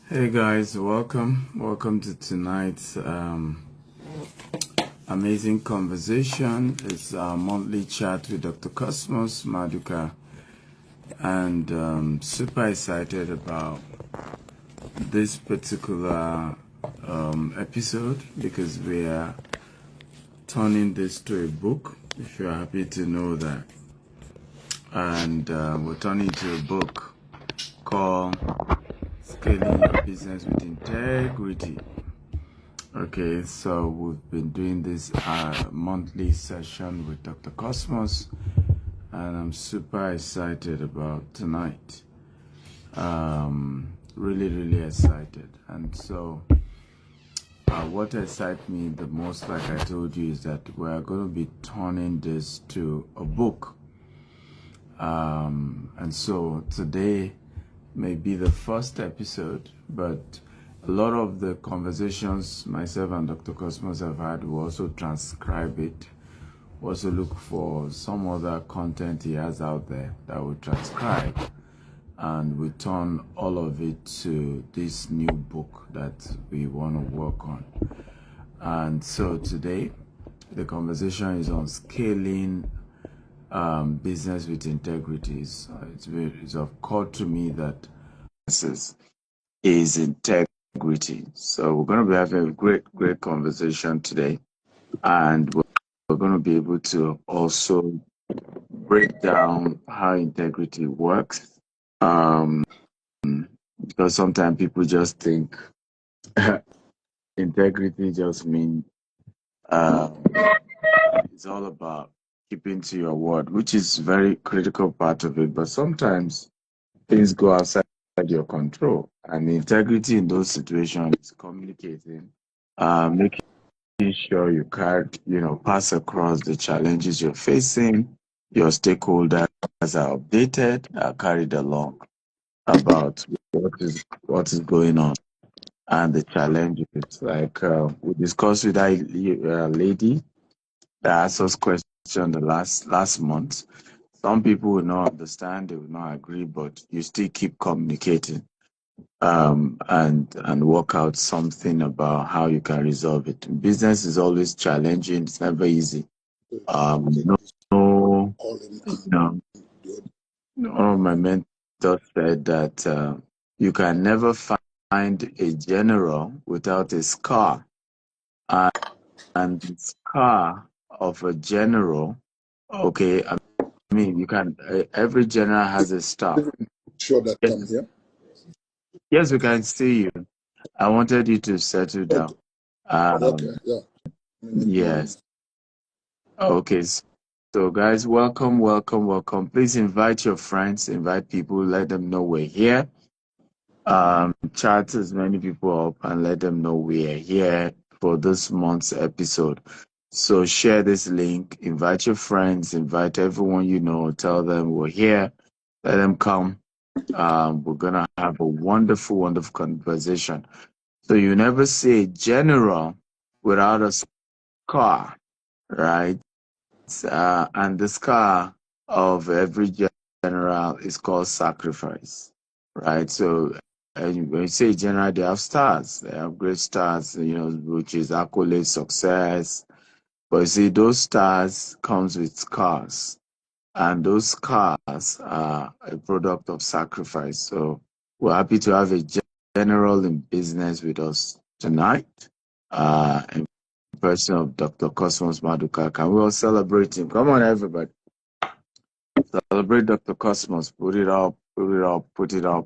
Hey guys, welcome to tonight's amazing conversation. It's our monthly chat with Dr. Cosmas, Maduka, and super excited about this particular episode because we are turning this to a book, if you're happy to know that. And we're turning to a book called Scaling Your Business with Integrity. Okay, so we've been doing this monthly session with Dr. Cosmos, and I'm super excited about tonight. Really excited. And so, what excites me the most, like I told you, is that we're going to be turning this to a book. And so today may be the first episode, but a lot of the conversations myself and Dr. Cosmos have had, we also transcribe it. We also look for some other content he has out there that we transcribe, and we turn all of it to this new book that we want to work on. And so today, the conversation is on scaling business with integrity. It's of course to me that is integrity. So we're going to be having a great conversation today, and we're going to be able to also break down how integrity works. Because sometimes people just think integrity just means it's all about keeping to your word, which is very critical part of it. But sometimes things go outside your control, and integrity in those situations is communicating, making sure you pass across the challenges you're facing. Your stakeholders are updated, are carried along about what is going on and the challenges. Like we discussed with that lady that asked us question the last month. Some people will not understand, they will not agree, but you still keep communicating and work out something about how you can resolve it. Business is always challenging; it's never easy. No, no, one of my mentors said that you can never find a general without a scar, and the scar of a general. Okay, I mean you can. Every general has a star. Sure that I'm here. Yes, we can see you. I wanted you to settle down. Okay, yeah. Yes. Okay. So, guys, welcome. Please invite your friends, invite people, let them know we're here. Chat as many people up and let them know we are here for this month's episode. So, share this link, invite your friends, invite everyone you know, tell them we're here, let them come. We're gonna have a wonderful conversation. So you never see a general without a scar, right? And the scar of every general is called sacrifice, right? So when you say general, they have stars. They have great stars, which is accolade, success. But you see, those stars comes with scars, and those scars are a product of sacrifice. So we're happy to have a general in business with us tonight. In person of Dr. Cosmos Maduka. Can we all celebrate him? Come on, everybody. Celebrate Dr. Cosmos. Put it up.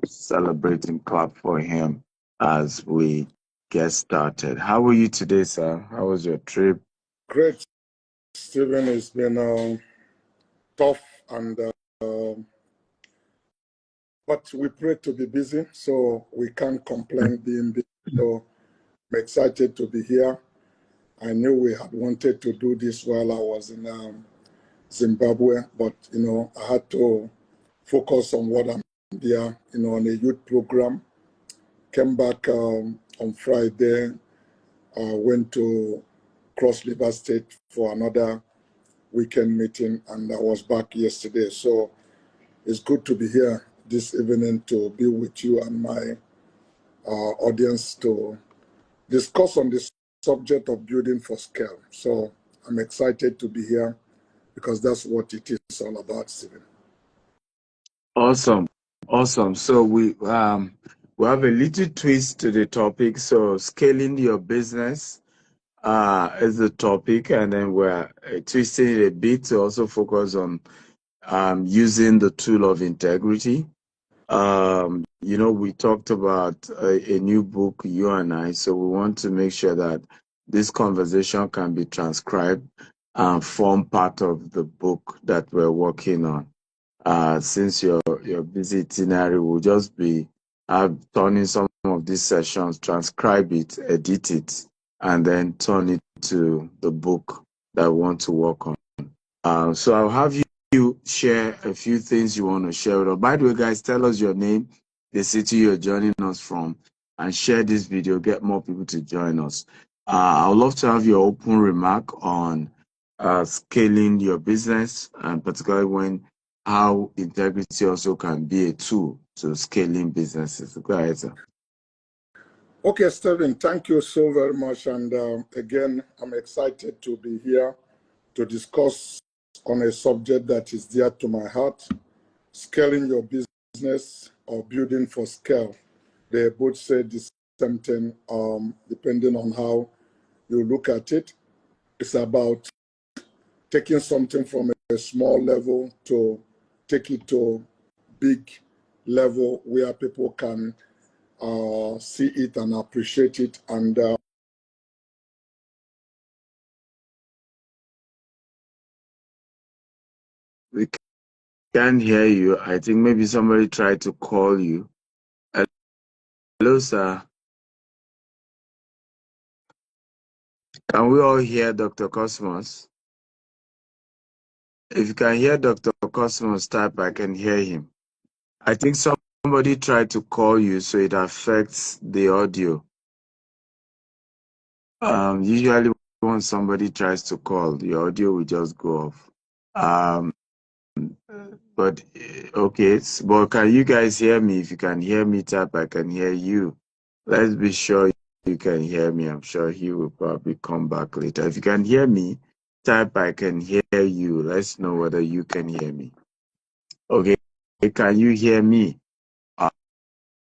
Celebrate and clap for him as we get started. How were you today, sir? How was your trip? Great, Stephen. It's been tough, and but we pray to be busy, so we can't complain being busy. So I'm excited to be here. I knew we had wanted to do this while I was in Zimbabwe, but I had to focus on what I'm there. On a youth program. Came back on Friday. Went to Cross River State for another weekend meeting, and I was back yesterday. So it's good to be here this evening to be with you and my our audience to discuss on the subject of building for scale. So I'm excited to be here because that's what it is all about, Stephen. Awesome. Awesome. So we have a little twist to the topic. So scaling your business is the topic, and then we're twisting it a bit to also focus on using the tool of integrity. We talked about a new book, you and I, so we want to make sure that this conversation can be transcribed and form part of the book that we're working on. Since your busy itinerary will just be turning some of these sessions, transcribe it, edit it, and then turn it to the book that we want to work on. So I'll have you share a few things you want to share with us. By the way, guys, tell us your name, the city you're joining us from, and share this video. Get more people to join us. I would love to have your open remark on scaling your business, and particularly when how integrity also can be a tool to scaling businesses. Go ahead, sir. Okay, Stephen, thank you so very much. And again, I'm excited to be here to discuss on a subject that is dear to my heart, scaling your business or building for scale. They both say the same thing, depending on how you look at it. It's about taking something from a small level to take it to big level where people can see it and appreciate it. And We can't hear you. I think maybe somebody tried to call you. Hello, sir. Can we all hear Dr. Cosmos? If you can hear Dr. Cosmos type, I can hear him. I think somebody tried to call you, so it affects the audio. Usually when somebody tries to call, the audio will just go off. But okay, but can you guys hear me? If you can hear me type, I can hear you. Let's be sure you can hear me. I'm sure he will probably come back later. If you can hear me, type I can hear you. Let's know whether you can hear me. Okay, can you hear me?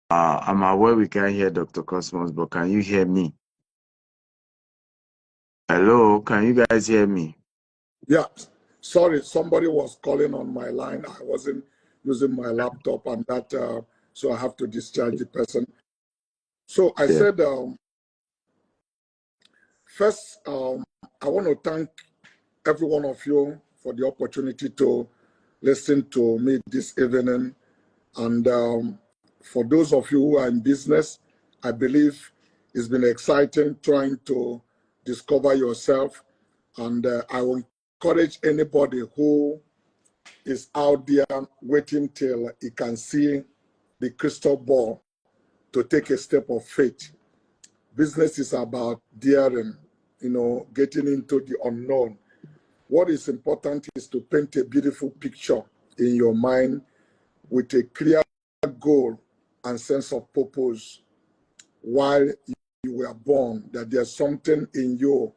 I'm aware we can't hear Dr. Cosmos, but can you hear me? Hello, can you guys hear me? yeah, sorry, somebody was calling on my line. I wasn't using my laptop and that, so I have to discharge the person. So I said, first, I want to thank every one of you for the opportunity to listen to me this evening. And for those of you who are in business, I believe it's been exciting trying to discover yourself. And I will encourage anybody who is out there waiting till he can see the crystal ball to take a step of faith. Business is about daring, getting into the unknown. What is important is to paint a beautiful picture in your mind with a clear goal and sense of purpose while you were born, that there's something in you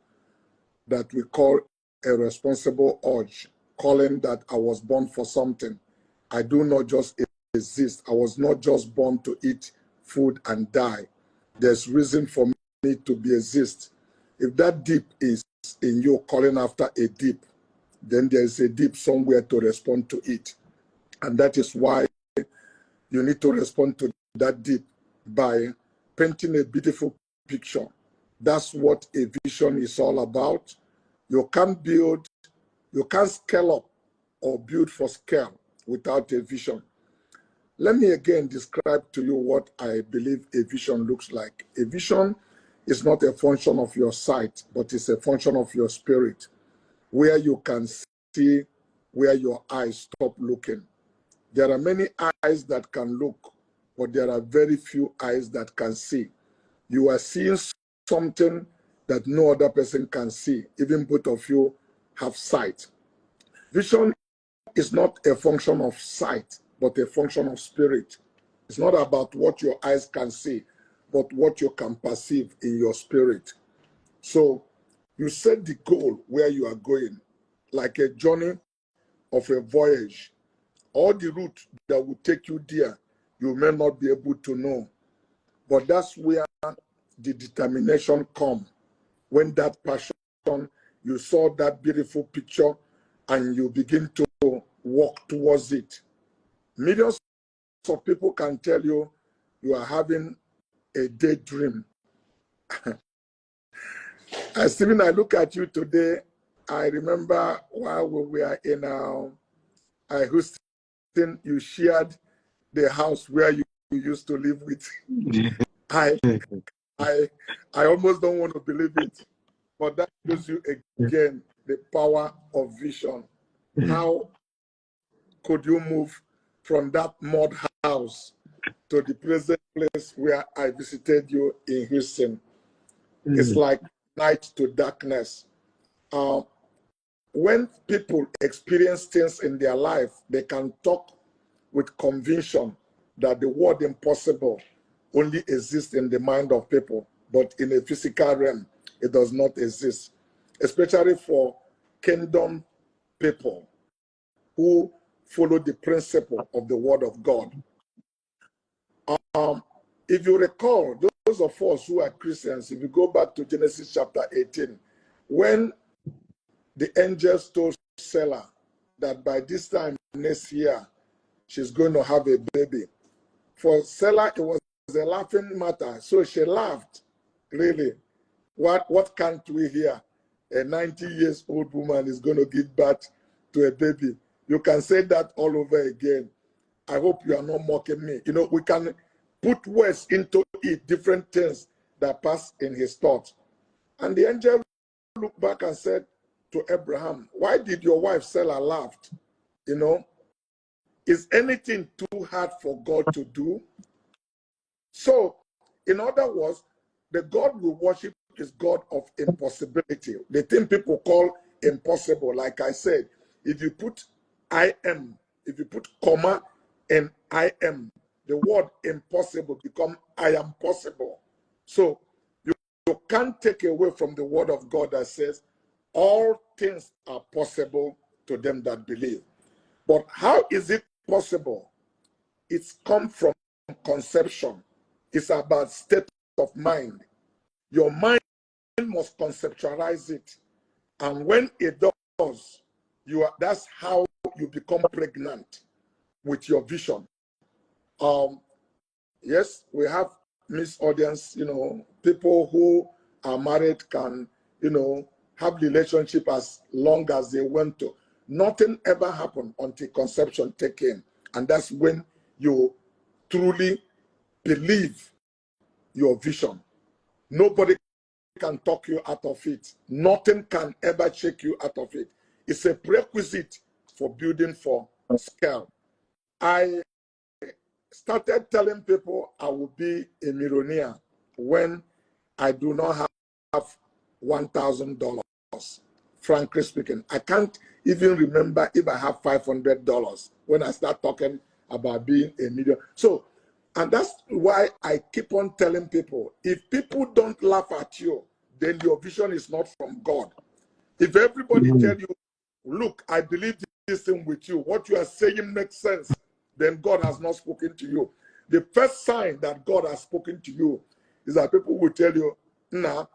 that we call a responsible urge, calling that I was born for something. I do not just exist. I was not just born to eat food and die. There's reason for me to be exist. If that deep is in you calling after a deep, then there's a deep somewhere to respond to it. And that is why you need to respond to that deep by painting a beautiful picture. That's what a vision is all about. You can't scale up or build for scale without a vision. Let me again describe to you what I believe a vision looks like. A vision is not a function of your sight, but it's a function of your spirit, where you can see where your eyes stop looking. There are many eyes that can look, but there are very few eyes that can see. You are seeing something that no other person can see. Even both of you have sight. Vision is not a function of sight, but a function of spirit. It's not about what your eyes can see, but what you can perceive in your spirit. So you set the goal where you are going, like a journey of a voyage. All the route that will take you there, you may not be able to know. But that's where the determination comes. When that passion, you saw that beautiful picture and you begin to walk towards it. Millions of people can tell you you are having a daydream. Stephen, I look at you today. I remember while we were in Houston, you shared the house where you used to live with. I almost don't want to believe it, but that shows you again the power of vision. How could you move from that mud house to the present place where I visited you in Houston? It's like night to darkness. When people experience things in their life, they can talk with conviction that the word impossible only exists in the mind of people, but in a physical realm, it does not exist, especially for kingdom people who follow the principle of the word of God. If you recall, those of us who are Christians, if you go back to Genesis chapter 18, when the angels told Sarah that by this time next year, she's going to have a baby. For Sarah, it was a laughing matter. So she laughed. Really, what can't we hear? A 90-year-old woman is going to give birth to a baby. You can say that all over again. I hope you are not mocking me. You know, we can put words into it, different things that pass in his thoughts. And the angel looked back and said to Abraham, why did your wife Sarah laugh? You know, is anything too hard for God to do? So, in other words, the God we worship is God of impossibility. The thing people call impossible, like I said, if you put I am, if you put comma and I am, the word impossible become I am possible. So you can't take away from the word of God that says all things are possible to them that believe. But how is it possible? It's come from conception. It's about state of mind. Your mind must conceptualize it. And when it does, that's how you become pregnant with your vision. Yes, we have mixed audience, you know, people who are married can, you know, have relationship as long as they want to. Nothing ever happened until conception take in. And that's when you truly believe your vision. Nobody can talk you out of it. Nothing can ever shake you out of it. It's a prerequisite for building for scale. I started telling people I will be a millionaire when I do not have $1,000. Frankly speaking, I can't even remember if I have $500 when I start talking about being a million. So, and that's why I keep on telling people, if people don't laugh at you, then your vision is not from God. If everybody tell you, look, I believe this thing with you, what you are saying makes sense, then God has not spoken to you. The first sign that God has spoken to you is that people will tell you, nah,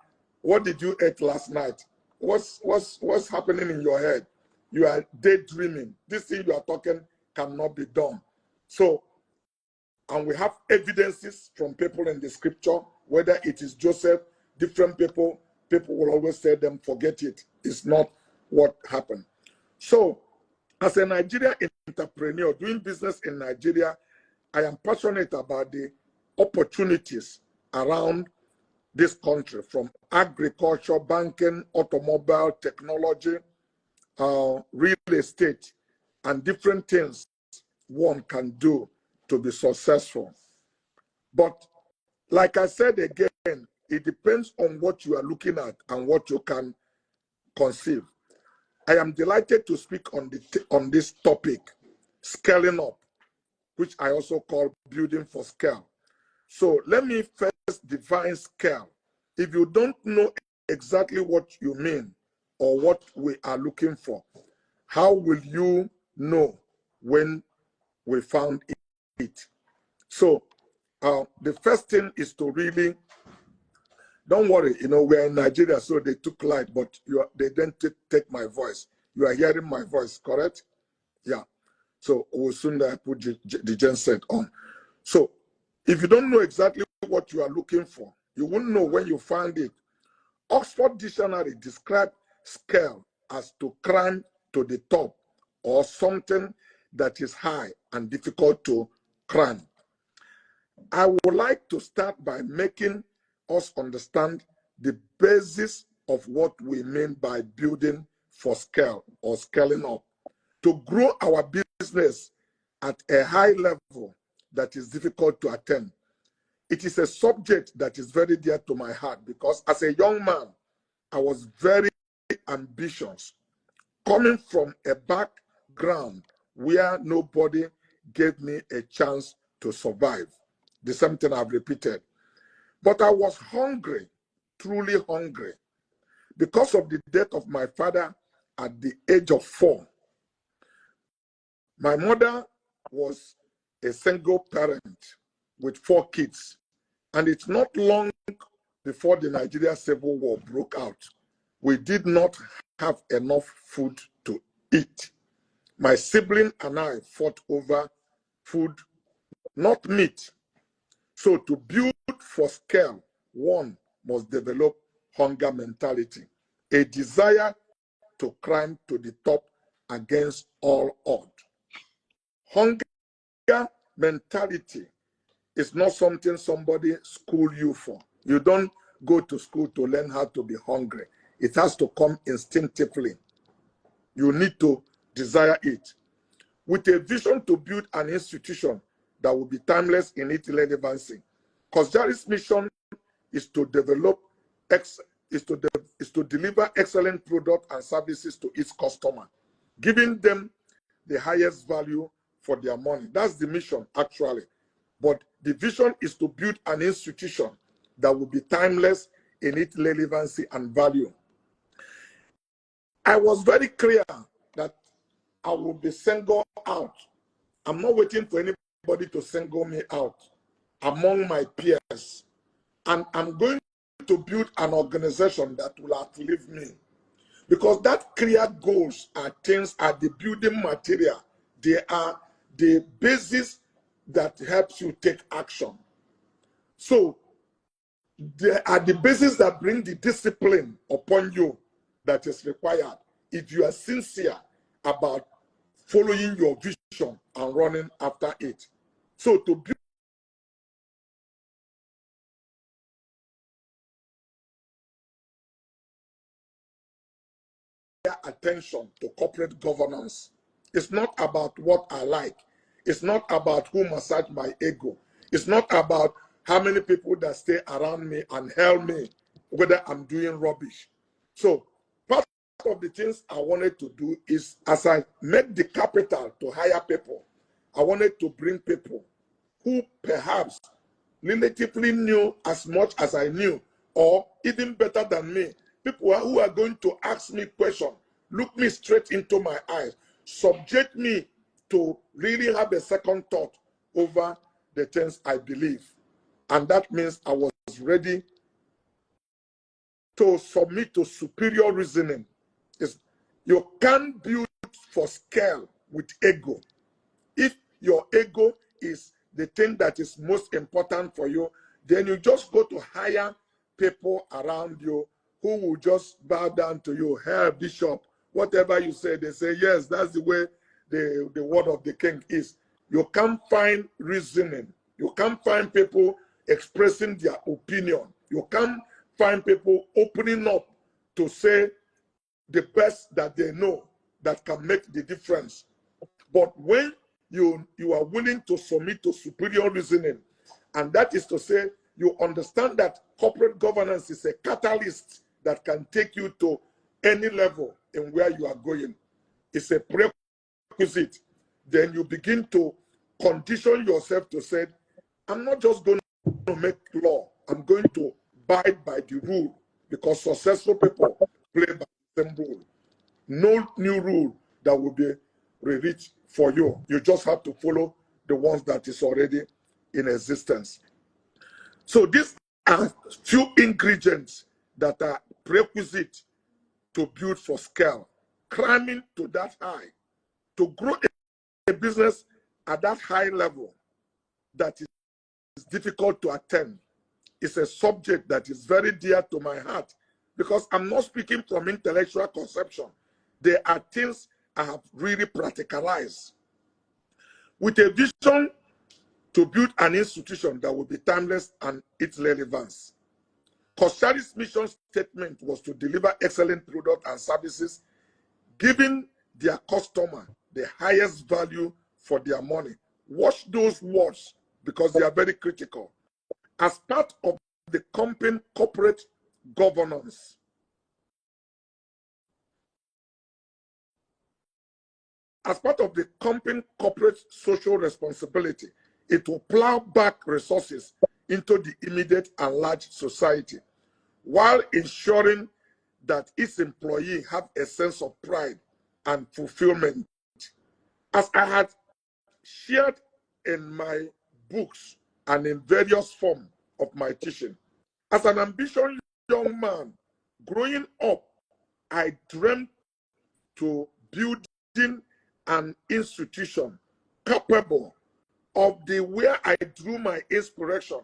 what did you eat last night? What's happening in your head? You are daydreaming. This thing you are talking cannot be done. So, and we have evidences from people in the scripture, whether it is Joseph, different people will always say them, forget it. It's not what happened. So, as a Nigerian entrepreneur doing business in Nigeria, I am passionate about the opportunities around this country, from agriculture, banking, automobile, technology, real estate, and different things one can do to be successful. But like I said again, it depends on what you are looking at and what you can conceive. I am delighted to speak on this topic, scaling up, which I also call building for scale. So let me first define scale. If you don't know exactly what you mean or what we are looking for, how will you know when we found it? So the first thing is to really, don't worry, we're in Nigeria, so they took light, but they didn't take my voice. You are hearing my voice, correct? Yeah. So we'll soon put the genset on. So if you don't know exactly what you are looking for, you won't know when you find it. Oxford Dictionary describes scale as to climb to the top or something that is high and difficult to climb. I would like to start by making us understand the basis of what we mean by building for scale or scaling up. To grow our business at a high level that is difficult to attain. It is a subject that is very dear to my heart because as a young man, I was very ambitious, coming from a background where nobody gave me a chance to survive. The same thing I've repeated. But I was hungry, truly hungry, because of the death of my father at the age of 4. My mother was a single parent with 4 kids, and it's not long before the Nigeria Civil War broke out. We did not have enough food to eat. My sibling and I fought over food, not meat. So to build for scale, one must develop hunger mentality, a desire to climb to the top against all odds. Hunger mentality is not something somebody school you for. You don't go to school to learn how to be hungry. It has to come instinctively. You need to desire it. With a vision to build an institution that will be timeless in its relevancy. Kosjari's mission is to develop, is to deliver excellent products and services to its customer, giving them the highest value for their money. That's the mission, actually. But the vision is to build an institution that will be timeless in its relevancy and value. I was very clear that I will be singled out. I'm not waiting for anybody to single me out among my peers. And I'm going to build an organization that will outlive me. Because that clear goals are things, are the building material. They are the basis that helps you take action. So they are the basis that bring the discipline upon you that is required if you are sincere about following your vision and running after it. So to build attention to corporate governance, it's not about what I like. It's not about who massage my ego. It's not about how many people that stay around me and help me whether I'm doing rubbish. So part of the things I wanted to do is, as I make the capital to hire people, I wanted to bring people who perhaps relatively knew as much as I knew, or even better than me. People who are going to ask me questions, look me straight into my eyes, subject me to really have a second thought over the things I believe. And that means I was ready to submit to superior reasoning. You can't build for scale with ego. If your ego is the thing that is most important for you, then you just go to hire people around you who will just bow down to you. Hey, Bishop, whatever you say, they say, yes, that's the way the word of the king is. You can't find reasoning. You can't find people expressing their opinion. You can't find people opening up to say the best that they know that can make the difference. But when you are willing to submit to superior reasoning, and that is to say, you understand that corporate governance is a catalyst that can take you to any level in where you are going. It's a prerequisite. Then you begin to condition yourself to say, I'm not just going to make law. I'm going to abide by the rule because successful people play by the same rule. No new rule that will be rewritten for you. You just have to follow the ones that is already in existence. So these are few ingredients that are prerequisite to build for scale, climbing to that high, to grow a business at that high level that is difficult to attain. It's a subject that is very dear to my heart because I'm not speaking from intellectual conception. There are things I have really practicalized with a vision to build an institution that will be timeless and its relevance. Koshari's mission statement was to deliver excellent products and services, giving their customer the highest value for their money. Watch those words because they are very critical. As part of the company corporate governance, as part of the company corporate social responsibility, it will plow back resources into the immediate and large society while ensuring that its employees have a sense of pride and fulfillment. As I had shared in my books and in various forms of my teaching, as an ambitious young man growing up, I dreamed to building an institution capable of the where I drew my inspiration.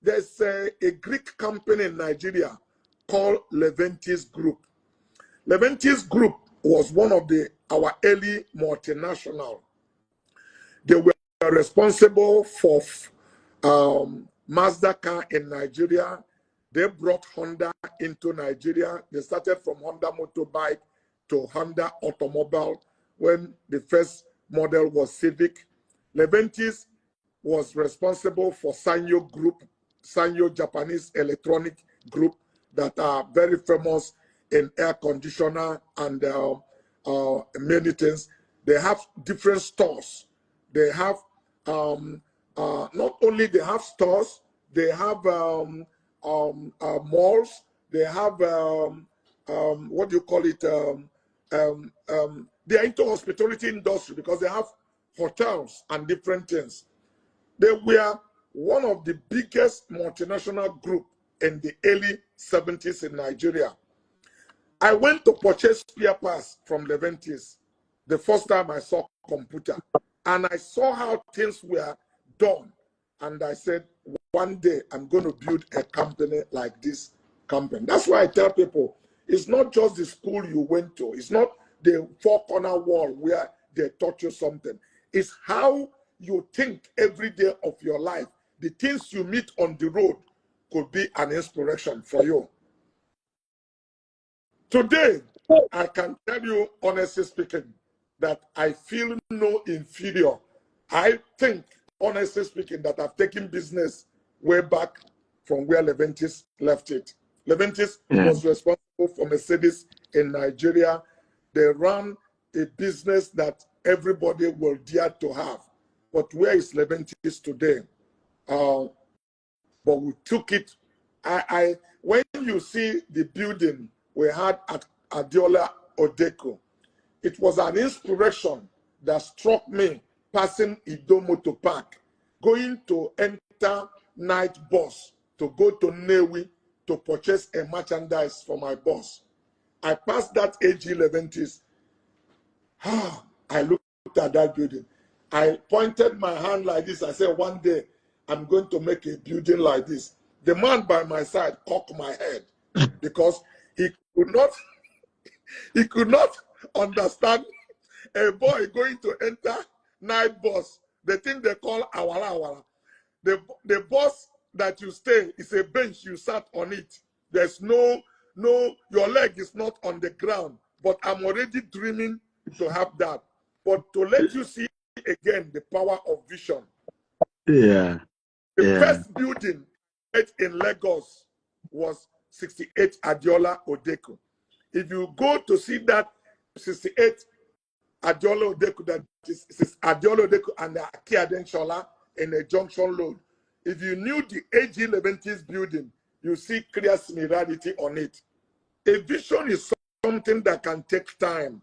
There's a Greek company in Nigeria called Leventis Group. Leventis Group was one of our early multinational. They were responsible for Mazda car in Nigeria. They brought Honda into Nigeria. They started from Honda motorbike to Honda automobile when the first model was Civic. Leventis was responsible for Sanyo Group, Sanyo Japanese electronic group that are very famous in air conditioner and many things. They have different stores. They have not only they have stores, they have malls. They have what do you call it? They are into hospitality industry because they have hotels and different things. They were one of the biggest multinational group in the early 70s in Nigeria. I went to purchase spare parts from Leventis the first time I saw computer, and I saw how things were done. And I said, one day I'm going to build a company like this company. That's why I tell people, it's not just the school you went to. It's not the four-corner wall where they taught you something. It's how you think every day of your life. The things you meet on the road could be an inspiration for you. Today, I can tell you, honestly speaking, that I feel no inferior. I think, honestly speaking, that I've taken business way back from where Leventis left it. Leventis was responsible for Mercedes in Nigeria. They ran a business that everybody will dare to have. But where is Leventis today? But we took it. When you see the building we had at Adiola Odeko, it was an inspiration that struck me passing Idomoto Park, going to enter night bus to go to Newi to purchase a merchandise for my boss. I passed that AG Leventis. I looked at that building. I pointed my hand like this. I said, one day I'm going to make a building like this. The man by my side cocked my head because he could not understand a boy going to enter night bus, the thing they call awara awara. The bus that you stay is a bench, you sat on it. There's no, your leg is not on the ground. But I'm already dreaming to have that. But to let you see again the power of vision. Yeah. The first building in Lagos was 68 Adiola Odeko. If you go to see that 68 Adiola Odeko, that is Adiola Odeko and the Aki Adenshola in a junction road, If you knew the AG Leventis building, you see clear similarity on it. A vision is something that can take time.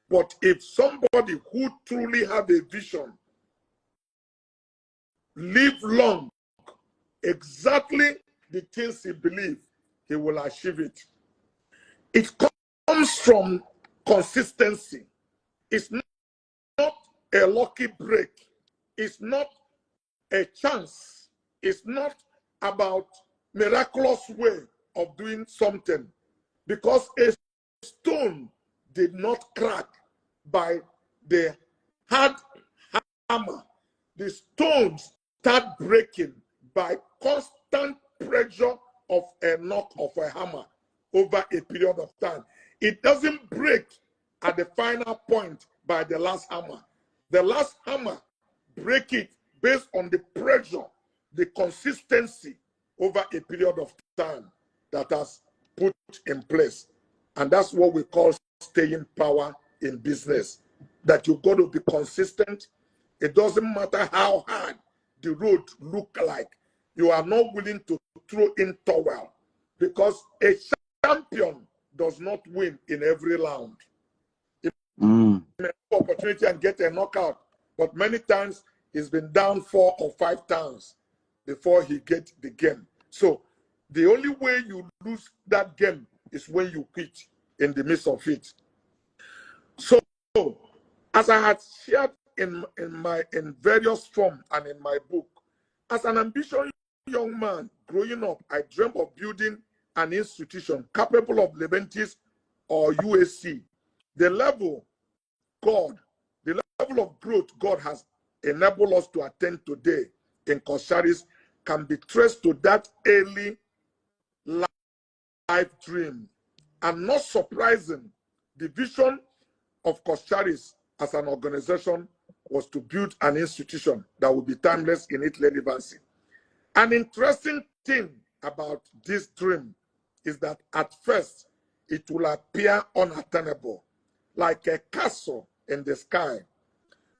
But if somebody who truly have a vision live long, exactly the things he believes, he will achieve it. It comes from consistency. It's not a lucky break. It's not a chance. It's not about miraculous way of doing something, because a stone did not crack by the hard hammer. The stones start breaking by constant pressure of a knock of a hammer over a period of time. It doesn't break at the final point by the last hammer. The last hammer break it based on the pressure, the consistency over a period of time that has put in place. And that's what we call staying power in business. That you've got to be consistent. It doesn't matter how hard the road look like. You are not willing to throw in towel, because a champion does not win in every round. It may have opportunity and get a knockout, but many times he's been down 4 or 5 times before he gets the game. So the only way you lose that game is when you quit in the midst of it. So as I had shared in various forms and in my book, as an ambitious young man growing up, I dreamt of building an institution capable of Leventis or USC. The level of growth God has enabled us to attain today in Coscharis can be traced to that early life dream. And not surprising, the vision of Coscharis as an organization was to build an institution that would be timeless in its relevancy. An interesting thing about this dream is that at first it will appear unattainable, like a castle in the sky.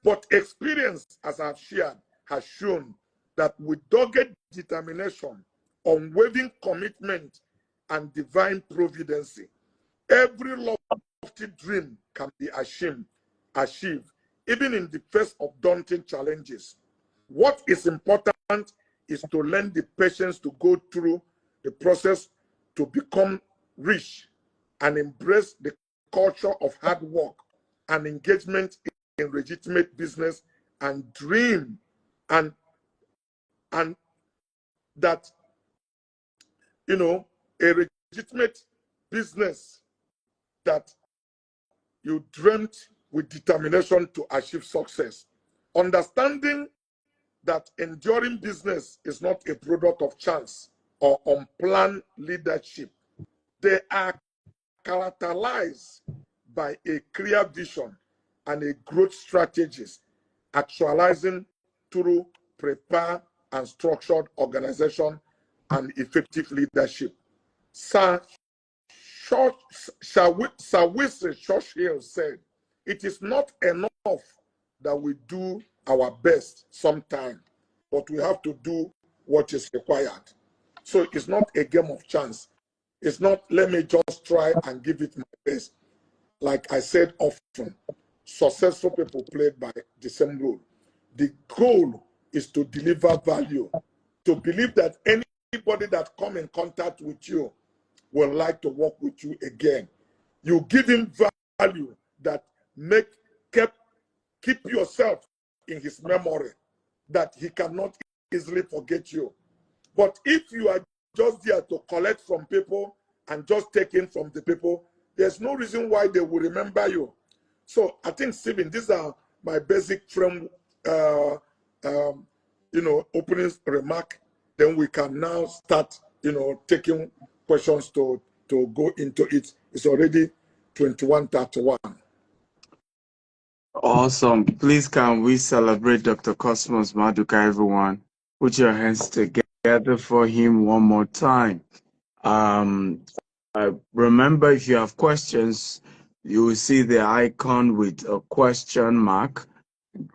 But experience, as I've shared, has shown that with dogged determination, unwavering commitment, and divine providence, every lofty dream can be achieved, even in the face of daunting challenges. What is important is to learn the patience to go through the process to become rich, and embrace the culture of hard work and engagement in legitimate business, and dream and that, you know, a legitimate business that you dreamt with determination to achieve success. Understanding that enduring business is not a product of chance or unplanned leadership. They are characterized by a clear vision and a growth strategies, actualizing through prepared and structured organization and effective leadership. Sir Winston Churchill said, "It is not enough that we do our best sometimes, but we have to do what is required." So it's not a game of chance. It's not, let me just try and give it my best. Like I said often, successful people played by the same rule. The goal is to deliver value, to believe that anybody that come in contact with you will like to work with you again. You give him value that keep yourself in his memory, that he cannot easily forget you. But if you are just there to collect from people and just take in from the people, there's no reason why they will remember you. So I think, Stephen, these are my basic frame, opening remark. Then we can now start, taking questions to go into it. It's already 21:31. Awesome. Please can we celebrate Dr. Cosmas Maduka, everyone? Put your hands together for him one more time. Remember, if you have questions, you will see the icon with a question mark.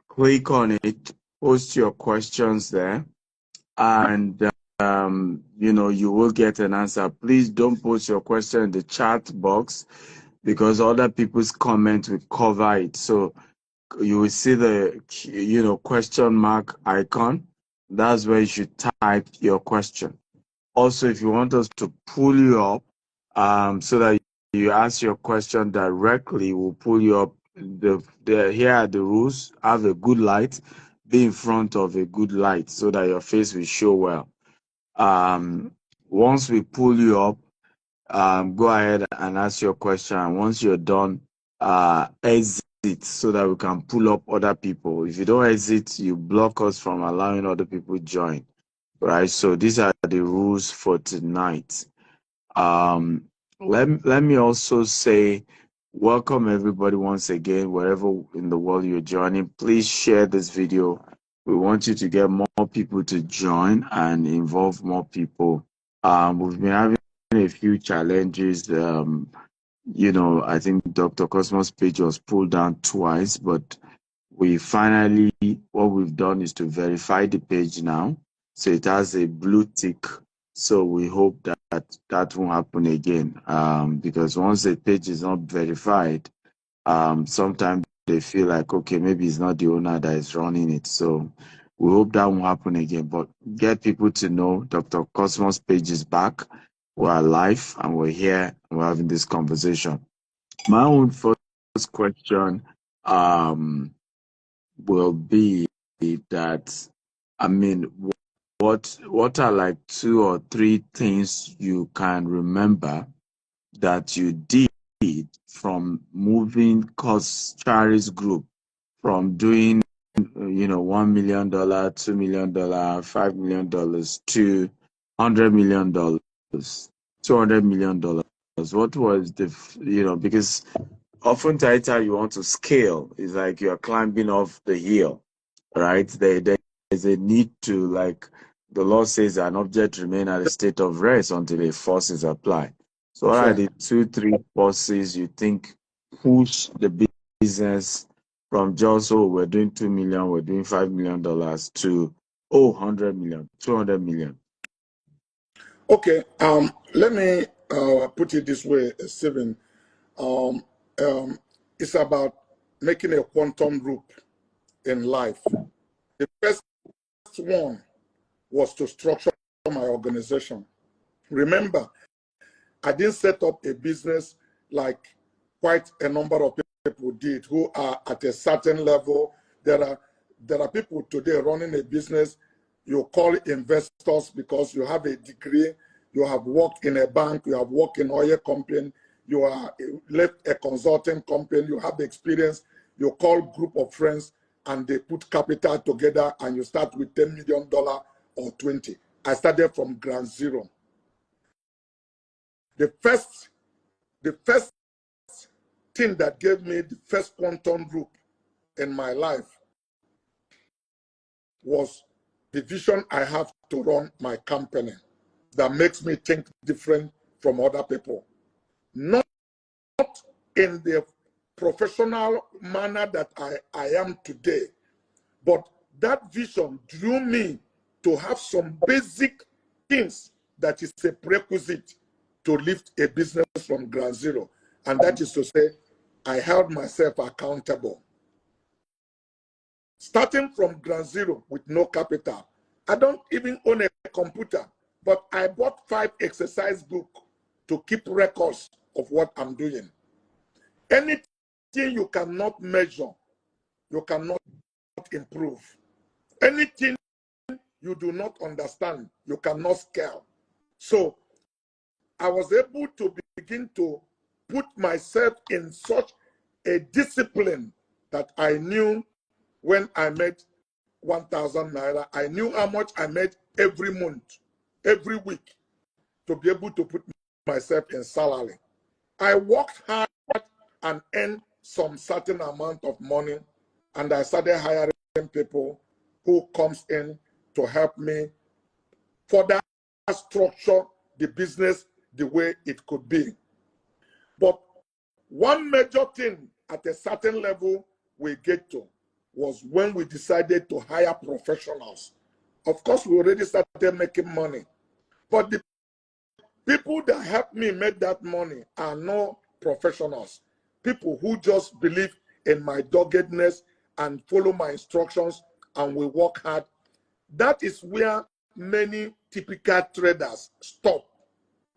Click on it, post your questions there. and you know, you will get an answer. Please don't post your question in the chat box because other people's comments will cover it. So you will see the, you know, question mark icon. That's where you should type your question. Also, if you want us to pull you up, so that you ask your question directly, we'll pull you up. Here are the rules. Have a good light. Be in front of a good light so that your face will show well. Once we pull you up, go ahead and ask your question. Once you're done, exit so that we can pull up other people. If you don't exit, you block us from allowing other people join. Right? So these are the rules for tonight. Let me also say welcome everybody once again, wherever in the world you're joining. Please share this video. We want you to get more people to join and involve more people. We've been having a few challenges. You know, I think Dr. Cosmos' page was pulled down twice, but we finally, what we've done is to verify the page now. So it has a blue tick. So we hope that won't happen again. Because once the page is not verified, sometimes they feel like, okay, maybe it's not the owner that is running it. So we hope that won't happen again. But get people to know Dr. Cosmos' page is back. We're live and we're here and we're having this conversation. My own first question, will be that, I mean, what are like 2 or 3 things you can remember that you did from moving Charis Group from doing, you know, $1 million, $2 million, $5 million to $100 million, $200 million? What was the, you know, because oftentimes you want to scale, it's like you're climbing off the hill, right? There's a need to, like the law says, an object remain at a state of rest until a force is applied. So what are Sure. the 2, 3 forces you think push the business from just, oh, we're doing 2 million, we're doing $5 million to, oh, 100 million, 200 million? Okay. Let me put it this way, Stephen. Um, it's about making a quantum loop in life. The first one was to structure my organization. Remember, I didn't set up a business like quite a number of people did who are at a certain level. There are people today running a business. You call investors because you have a degree, you have worked in a bank, you have worked in oil company, you are left a consulting company, you have experience. You call group of friends and they put capital together and you start with $10 million or 20. I started from ground zero. The first thing that gave me the first quantum group in my life was the vision I have to run my company that makes me think different from other people. Not in the professional manner that I am today, but that vision drew me to have some basic things that is a prerequisite to lift a business from ground zero. And that is to say, I held myself accountable. Starting from ground zero with no capital. I don't even own a computer, but I bought 5 exercise books to keep records of what I'm doing. Anything you cannot measure, you cannot improve. Anything you do not understand, you cannot scale. So I was able to begin to put myself in such a discipline that I knew when I made 1,000 naira, I knew how much I made every month, every week, to be able to put myself in salary. I worked hard and earned some certain amount of money, and I started hiring people who comes in to help me further structure the business the way it could be. But one major thing at a certain level we get to was when we decided to hire professionals. Of course, we already started making money. But the people that helped me make that money are no professionals. People who just believe in my doggedness and follow my instructions and will work hard. That is where many typical traders stop.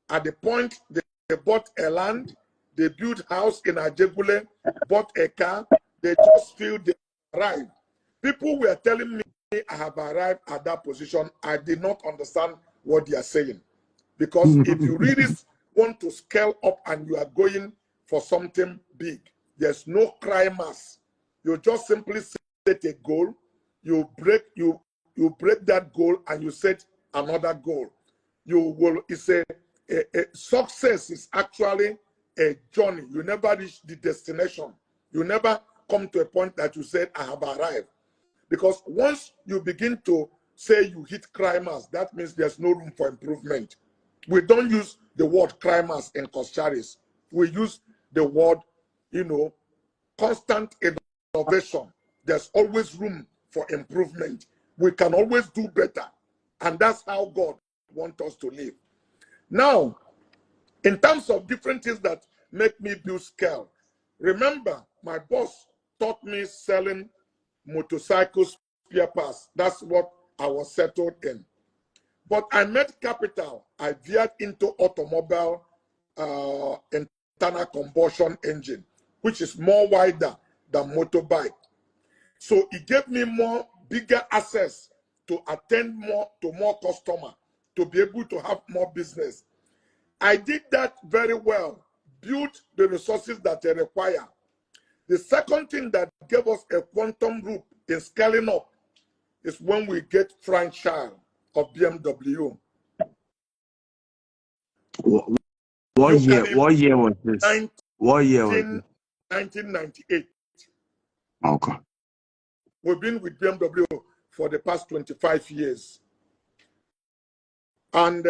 At the point they bought a land, they built house in Ajegule, bought a car, they just feel they arrived. People were telling me I have arrived at that position. I did not understand what they are saying. Because if you really want to scale up and you are going for something big, there's no cry mass. You just simply set a goal, you break that goal and you set another goal. It's a success is actually a journey. You never reach the destination. You never come to a point that you said, I have arrived. Because once you begin to say you hit cry mass, that means there's no room for improvement. We don't use the word cry mass in Coscharis. We use the word, constant innovation. There's always room for improvement. We can always do better. And that's how God wants us to live. Now, in terms of different things that make me build scale, remember, my boss taught me selling motorcycles spare parts. That's what I was settled in. But I made capital. I veered into automobile internal combustion engine, which is more wider than motorbike. So it gave me bigger access to attend to more customer, to be able to have more business. I did that very well, built the resources that they require. The second thing that gave us a quantum route in scaling up is when we get franchise of BMW. What year was this? What year was this? 1998. Okay. We've been with BMW for the past 25 years. And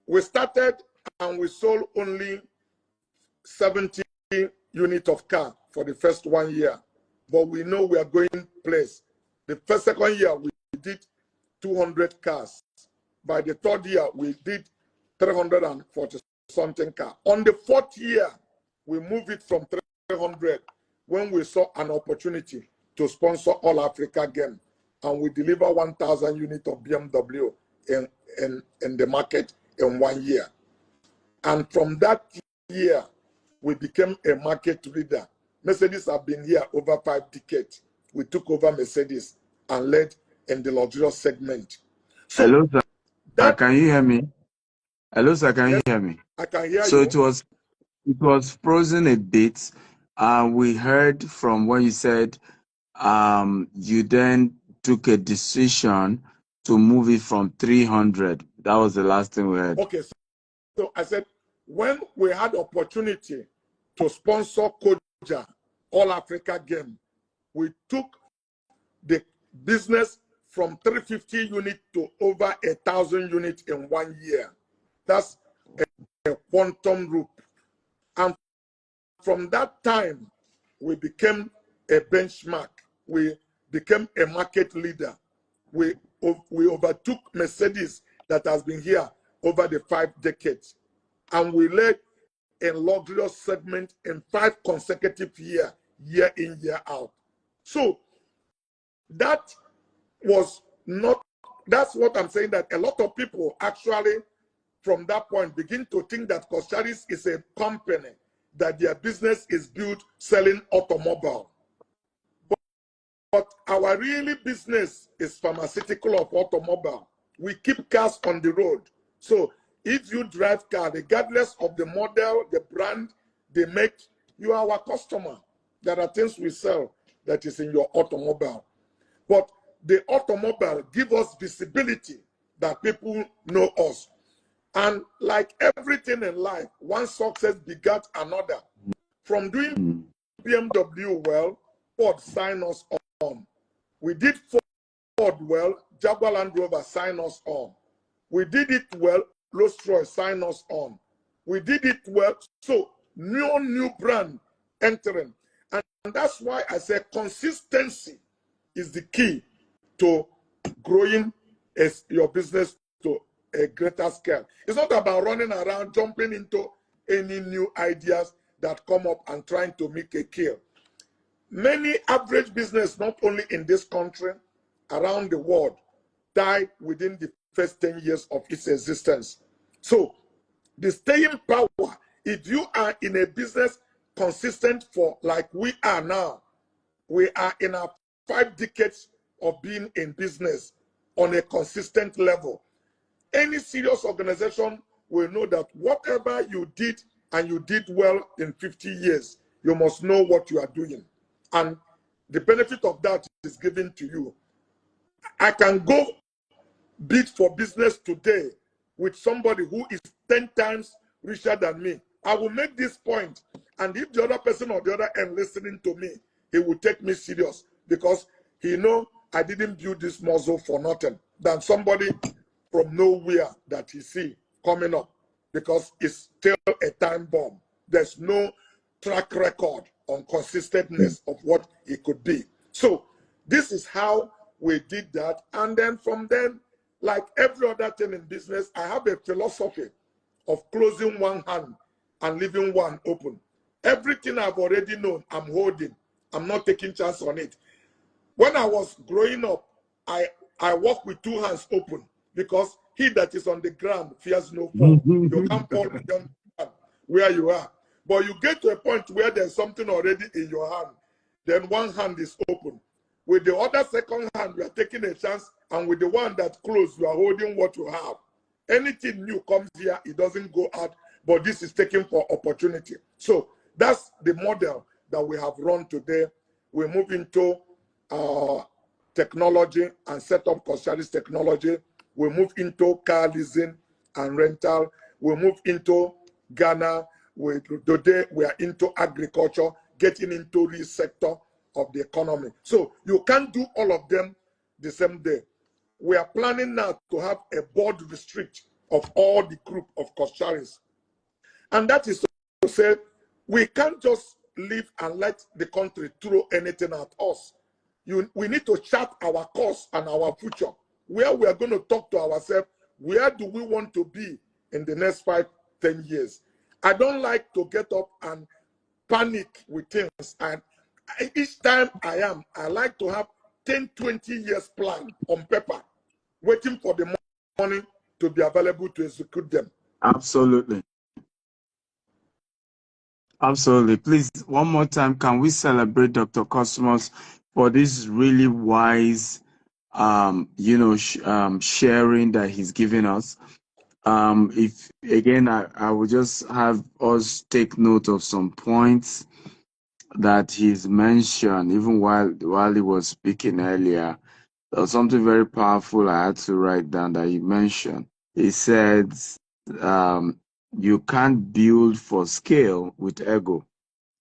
we started and we sold only 70 units of car for the first 1 year. But we know we are going place. The second year, we did 200 cars. By the third year, we did 340 something car. On the fourth year, we moved it from 300 when we saw an opportunity to sponsor All Africa Game, and we deliver 1,000 units of BMW in the market in 1 year. And from that year, we became a market leader. Mercedes have been here over 5 decades. We took over Mercedes and led in the luxurious segment. So hello, sir. Can you hear me? Hello, sir. Can you hear me? I can hear so you. It was frozen a bit. We heard from when you said you then took a decision to move it from 300. That was the last thing we heard. Okay, so I said, when we had opportunity to sponsor Koja, All Africa Game, we took the business from 350 units to over 1,000 units in 1 year. That's a quantum route. And from that time, we became a benchmark. We became a market leader. We overtook Mercedes that has been here over the 5 decades. And we led a luxurious segment in 5 consecutive years, year in, year out. So that was not, that's what I'm saying, that a lot of people actually from that point begin to think that Coscharis is a company, that their business is built selling automobile. But our really business is pharmaceutical of automobile. We keep cars on the road. So if you drive car, regardless of the model, the brand, they make, you are our customer. There are things we sell that is in your automobile. But the automobile give us visibility that people know us. And like everything in life, one success begat another. From doing BMW well, Ford signed us on. We did Ford well, Jaguar Land Rover signed us on. We did it well, Rolls-Royce signed us on. We did it well, so no new brand entering. And that's why I say consistency is the key to growing your business to a greater scale. It's not about running around, jumping into any new ideas that come up and trying to make a kill. Many average business, not only in this country, around the world, died within the first 10 years of its existence. So the staying power, if you are in a business consistent for like we are now, we are in our 5 decades of being in business on a consistent level. Any serious organization will know that whatever you did and you did well in 50 years, you must know what you are doing. And the benefit of that is given to you. I can go bid for business today with somebody who is 10 times richer than me. I will make this point, and if the other person on the other end listening to me, he will take me serious because he know I didn't build this muscle for nothing than somebody from nowhere that he see coming up, because it's still a time bomb. There's no track record on consistentness of what it could be. So this is how we did that. And then from then, like every other thing in business, I have a philosophy of closing one hand and leaving one open. Everything I've already known, I'm holding. I'm not taking chance on it. When I was growing up, I walk with 2 hands open, because he that is on the ground fears no fall. You can't fall beyond where you are. But you get to a point where there's something already in your hand, then one hand is open. With the other second hand, you are taking a chance, and with the one that closed, you are holding what you have. Anything new comes here, it doesn't go out, but this is taken for opportunity. So that's the model that we have run today. We move into technology and set up Coscharis technology. We move into car leasing and rental. We move into Ghana. Today we are into agriculture, getting into the sector of the economy. So you can't do all of them the same day. We are planning now to have a board retreat of all the group of Coscharis. And that is to say, we can't just live and let the country throw anything at us. We need to chart our course and our future, where we are going to talk to ourselves, where do we want to be in the next 5, 10 years. I don't like to get up and panic with things. And each time I like to have 10, 20 years plan on paper, waiting for the money to be available to execute them. Absolutely. Absolutely. Please, one more time, can we celebrate Dr. Cosmos for this really wise, sharing that he's giving us? If again, I will just have us take note of some points that he's mentioned, even while he was speaking earlier. There was something very powerful I had to write down that he mentioned. He said, you can't build for scale with ego.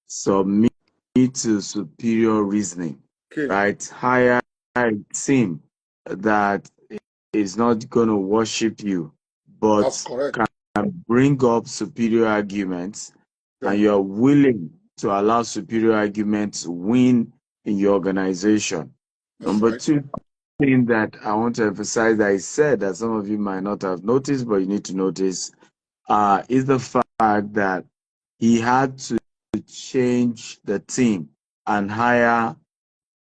Submit to superior reasoning, Okay. right? Hire a team that is not going to worship you, but can bring up superior arguments, and you're willing to allow superior arguments to win in your organization. Number 2 thing that I want to emphasize that I said that some of you might not have noticed, but you need to notice, is the fact that he had to change the team and hire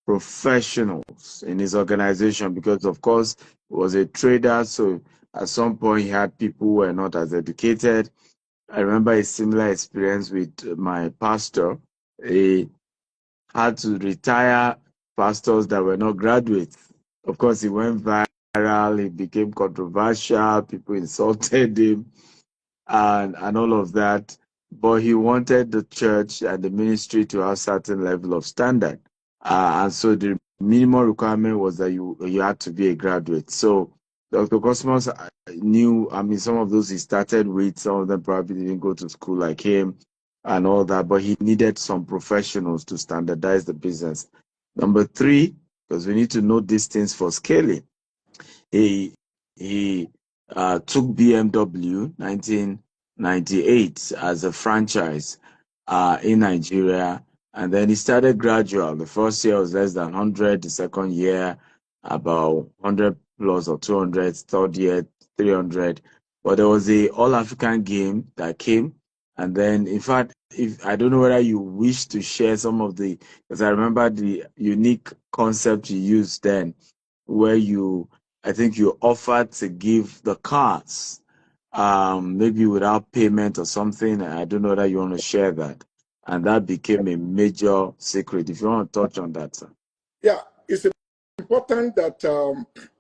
professionals in his organization, because of course he was a trader, so at some point he had people who were not as educated. I remember a similar experience with my pastor. He had to retire pastors that were not graduates. Of course, he went viral, he became controversial, people insulted him, and all of that. But he wanted the church and the ministry to have a certain level of standard. And so the minimum requirement was that you had to be a graduate. So Dr. Cosmos knew, some of those he started with, some of them probably didn't go to school like him and all that, but he needed some professionals to standardize the business. Number 3, because we need to know these things for scaling, he took BMW 1998 as a franchise in Nigeria, and then he started gradual. The first year was less than 100, the second year about 100 plus or 200, third year 300. But there was a All African game that came, and then in fact, if I don't know whether you wish to share some of the, because I remember the unique concept you used then, where I think you offered to give the cars, maybe without payment or something. I don't know that you want to share that. And that became a major secret. If you want to touch on that, sir. Yeah, it's important that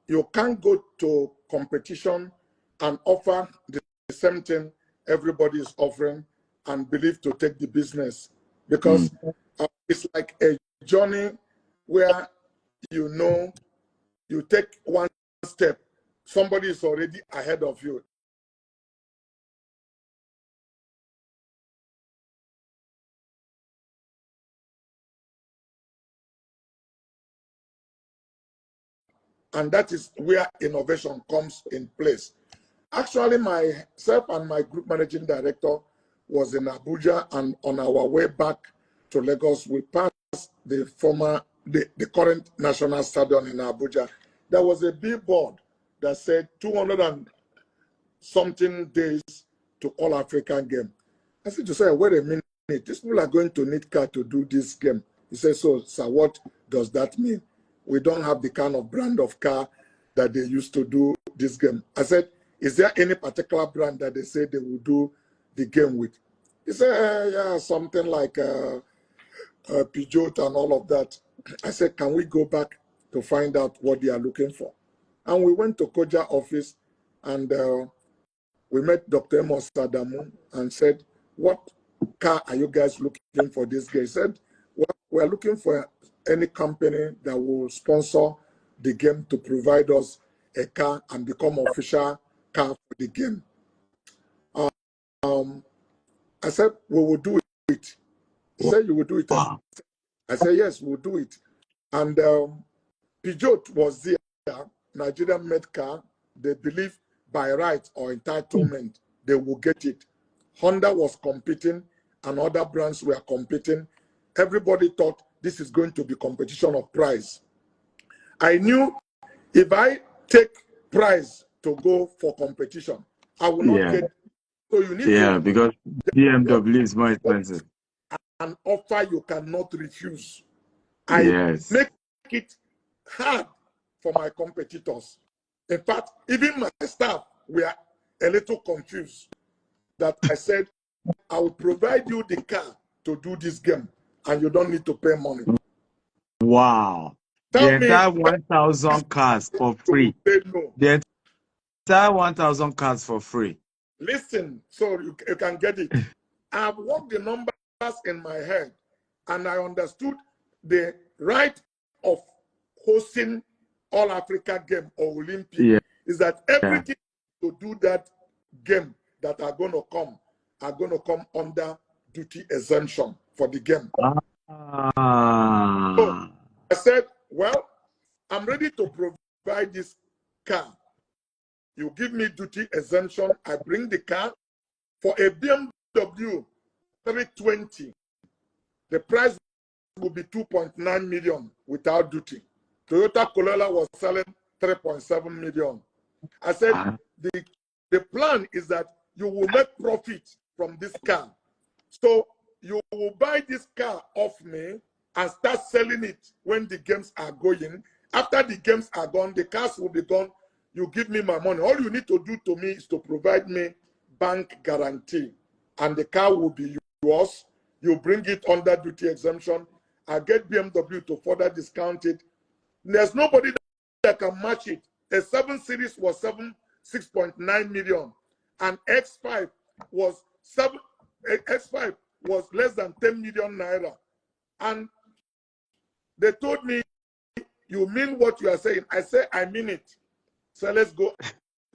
you can't go to competition and offer the same thing everybody is offering and believe to take the business, because it's like a journey where you take one step, somebody is already ahead of you. And that is where innovation comes in place. Actually, myself and my group managing director was in Abuja, and on our way back to Lagos, we passed the current national stadium in Abuja. There was a billboard that said 200 and something days to All African game. I said to say, wait a minute, these people are going to need car to do this game. He said, so sir, what does that mean? We don't have the kind of brand of car that they used to do this game. I said, is there any particular brand that they say they will do the game with? He said, yeah, something like Peugeot and all of that. I said, can we go back to find out what they are looking for? And we went to Koja office, and we met Dr. Amos Sadamu and said, what car are you guys looking for this game? He said, well, we're looking for any company that will sponsor the game to provide us a car and become official car for the game. I said, we will do it. He said, you will do it. I said, yes, we'll do it. And Peugeot was there, Nigerian made car. They believe by right or entitlement, they will get it. Honda was competing and other brands were competing. Everybody thought this is going to be competition of price. I knew if I take price to go for competition, I will not get. So you need to. Because BMW is more expensive. An offer you cannot refuse. I make it hard for my competitors. In fact, even my staff were a little confused that I said, I will provide you the car to do this game and you don't need to pay money. Wow. Tell the entire 1,000 cars for free. No. The entire 1,000 cars for free. Listen, so you can get it. I've worked the numbers in my head and I understood the right of hosting All Africa game or Olympic is that everything to do that game that are going to come under duty exemption for the game. So I said, well, I'm ready to provide this car. You give me duty exemption, I bring the car. For a BMW 320, the price will be 2.9 million without duty. Toyota Corolla was selling 3.7 million. I said, the plan is that you will make profit from this car. So you will buy this car off me and start selling it when the games are going. After the games are gone, the cars will be gone. You give me my money. All you need to do to me is to provide me bank guarantee, and the car will be yours. You bring it under duty exemption. I get BMW to further discount it. There's nobody that can match it. A 7 Series was 6.9 million, and X5 was less than 10 million naira. And they told me, you mean what you are saying? I say, I mean it. So let's go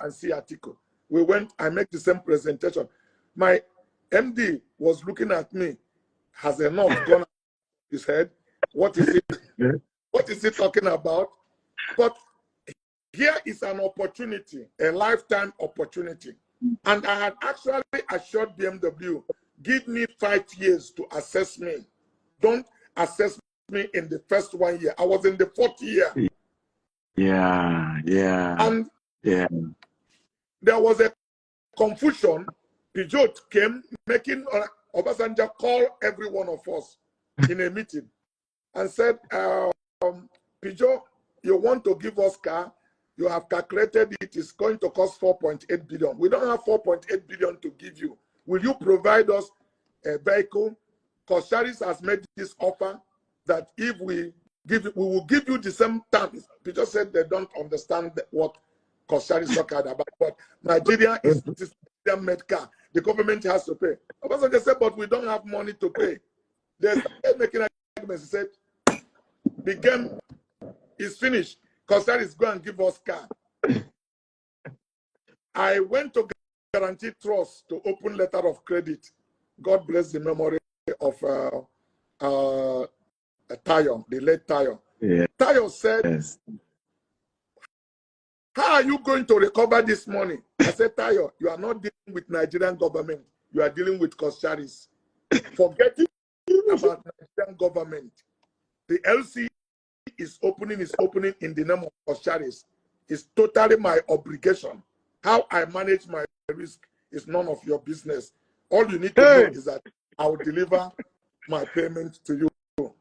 and see Atiku. We went, I make the same presentation. My MD was looking at me. Has a knot gone on his head? What is it? What is he talking about? But here is an opportunity, a lifetime opportunity. And I had actually assured BMW, give me 5 years to assess me. Don't assess me in the first 1 year. I was in the 4th year. Yeah, yeah, And yeah. there was a confusion. Pijot came making Obasanjo call every one of us in a meeting and said, Pijot, you want to give us car, you have calculated it is going to cost 4.8 billion. We don't have 4.8 billion to give you. Will you provide us a vehicle? Because Sharis has made this offer that if we give it, we will give you the same terms. Pijot said they don't understand what Sharis talking about. But Nigeria is made car. The government has to pay. Obasanjo said, but we don't have money to pay. They started making arguments. He said, the game is finished. Costa is going to give us car. I went to Guarantee Trust to open letter of credit. God bless the memory of Tayo, the late Tayo. Yeah. Tayo said, Yes. how are you going to recover this money? I said, Tayo, you are not dealing with Nigerian government. You are dealing with Costaris. Forgetting about Nigerian government. The LC is opening in the name of Costaris. It's totally my obligation. How I manage my risk is none of your business. All you need to know is that I will deliver my payment to you.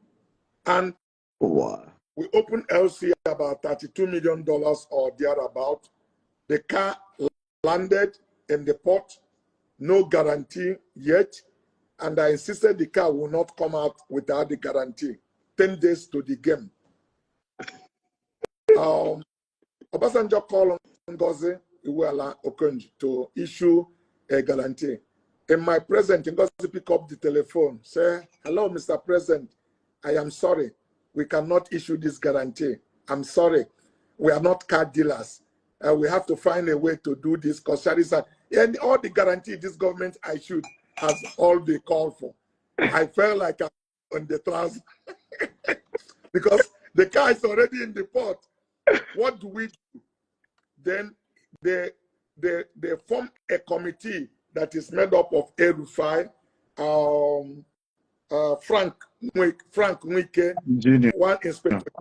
And wow. We opened LC about $32 million or thereabout. The car landed in the port, no guarantee yet. And I insisted the car will not come out without the guarantee. 10 days to the game. Obasanjo called on Ngozi Iweala Okonjo to issue a guarantee. In my presence, Ngozi picked up the telephone, say, hello, Mr. President, I am sorry. We cannot issue this guarantee. I'm sorry. We are not car dealers. We have to find a way to do this because and all the guarantee this government issued has all been called for. I felt like I'm on the trans because the car is already in the port. What do we do? Then they form a committee that is made up of El-Rufai, Frank Nwike, Junior. one inspector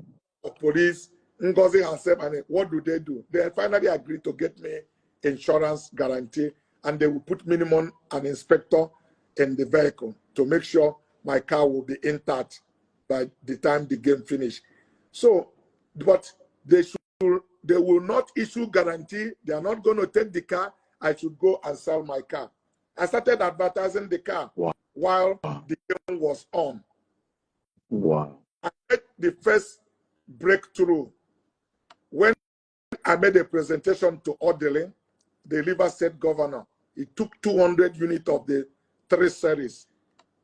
of police, Ngozi herself, and what do? They finally agreed to get me insurance guarantee, and they will put minimum an inspector in the vehicle to make sure my car will be intact by the time the game finish. So, but they will not issue guarantee. They are not going to take the car. I should go and sell my car. I started advertising the car while the game was on. Wow. I made the first breakthrough when I made a presentation to Odele, the River State governor. He took 200 units of the 3 series,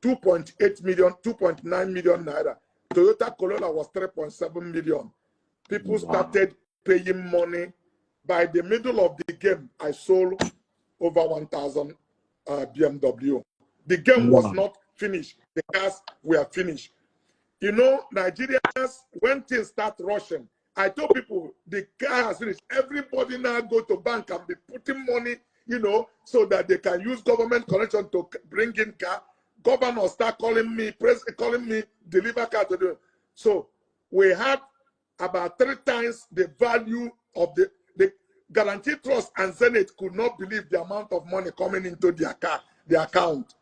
2.8 million, 2.9 million naira. Toyota Corolla was 3.7 million. People started paying money. By the middle of the game, I sold over 1,000 BMW. The game was not finished. The cars were finished. You know, Nigerians, when things start rushing, I told people the car has finished. Everybody now go to bank and be putting money, you know, so that they can use government connection to bring in car. Governors start calling me, deliver car to them. So we had about 3 times the value of the Guarantee Trust and Senate could not believe the amount of money coming into their account.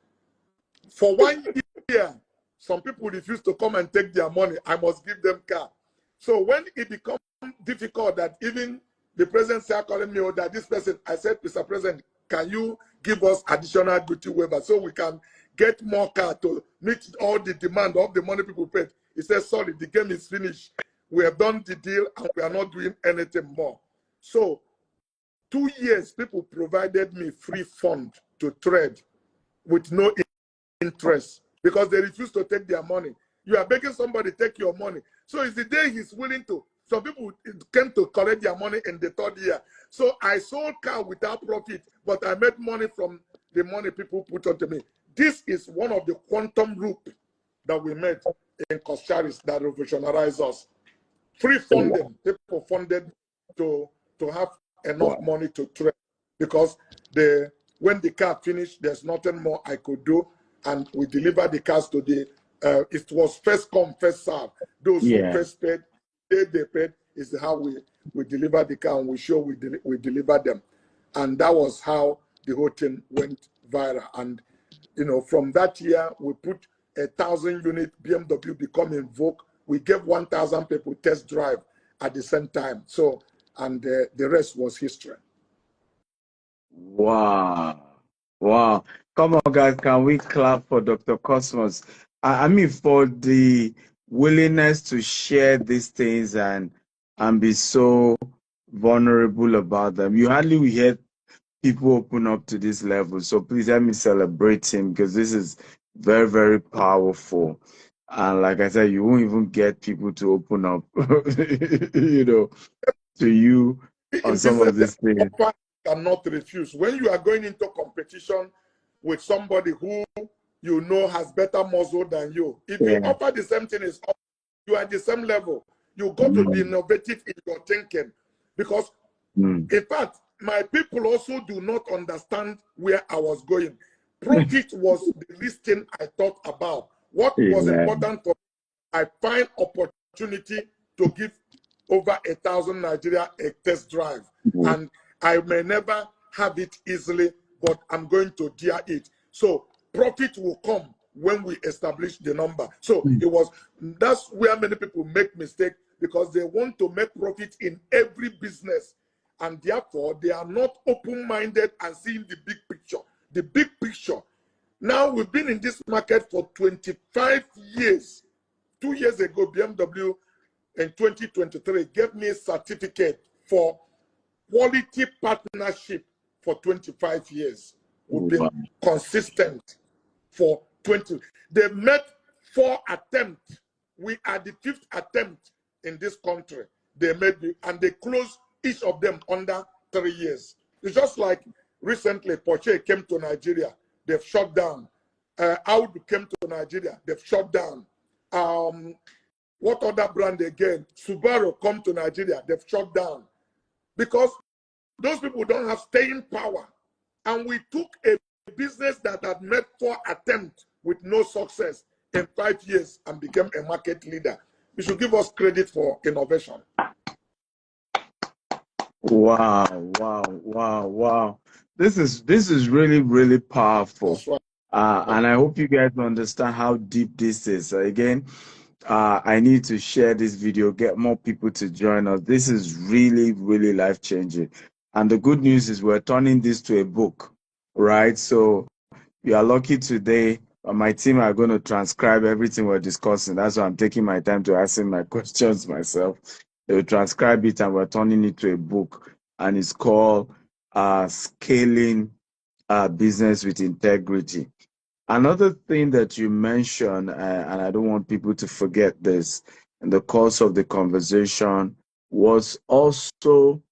For 1 year, some people refuse to come and take their money. I must give them car. So when it becomes difficult that even the president started calling me, oh, that this person, I said, Mr. President, can you give us additional duty waiver so we can get more car to meet all the demand of the money people paid? He said, sorry, the game is finished. We have done the deal and we are not doing anything more. So 2 years, people provided me free fund to trade with no interest because they refuse to take their money. You are begging somebody to take your money. So it's the day he's willing to. Some people came to collect their money in the 3rd year. So I sold car without profit, but I made money from the money people put onto me. This is one of the quantum loop that we made in Costaris that revolutionized us. Free funding. People funded to have enough money to trade because when the car finished, there's nothing more I could do. And we delivered the cars to the, it was first come, first serve. Those who first paid, they paid. is how we deliver the car, and we show we deliver them. And that was how the whole thing went viral. And, from that year, we put 1,000-unit BMW become in vogue. We gave 1,000 people test drive at the same time. So, and the rest was history. Wow. Wow. Come on, guys. Can we clap for Dr. Cosmos? I mean, for the willingness to share these things and be so vulnerable about them. You hardly will hear people open up to this level. So please let me celebrate him, because this is very, very powerful. And like I said, you won't even get people to open up, to you on In some business, of the these things. offer cannot refuse. When you are going into competition with somebody who has better muscle than you, if you Yeah. offer the same thing as you are at the same level, you got to be innovative in your thinking. Because, in fact, my people also do not understand where I was going. Profit was the least thing I thought about. What was Yeah. important for me, I find opportunity to give over 1,000 Nigeria a test drive. And I may never have it easily, but I'm going to dare it. So profit will come when we establish the number. So that's where many people make mistake, because they want to make profit in every business. And therefore, they are not open-minded and seeing the big picture. The big picture. Now, we've been in this market for 25 years. 2 years ago, BMW in 2023 gave me a certificate for quality partnership for 25 years. We've been consistent for 20. They made 4 attempts. We are the 5th attempt in this country. They made and they closed each of them under 3 years. It's just like recently Porsche came to Nigeria. They've shut down. Audi came to Nigeria. They've shut down. What other brand again? Subaru come to Nigeria. They've shut down. Because those people don't have staying power. And we took a business that had made 4 attempts with no success in 5 years and became a market leader. You should give us credit for innovation. Wow, wow, wow, wow. This is really, really powerful. That's right. And I hope you guys understand how deep this is. Again, I need to share this video, get more people to join us. This is really, really life-changing. And the good news is we're turning this to a book, right? So you are lucky today. My team are going to transcribe everything we're discussing. That's why I'm taking my time to ask my questions myself. They will transcribe it, and we're turning it to a book. And it's called Scaling Business with Integrity. Another thing that you mentioned, and I don't want people to forget this in the course of the conversation, was also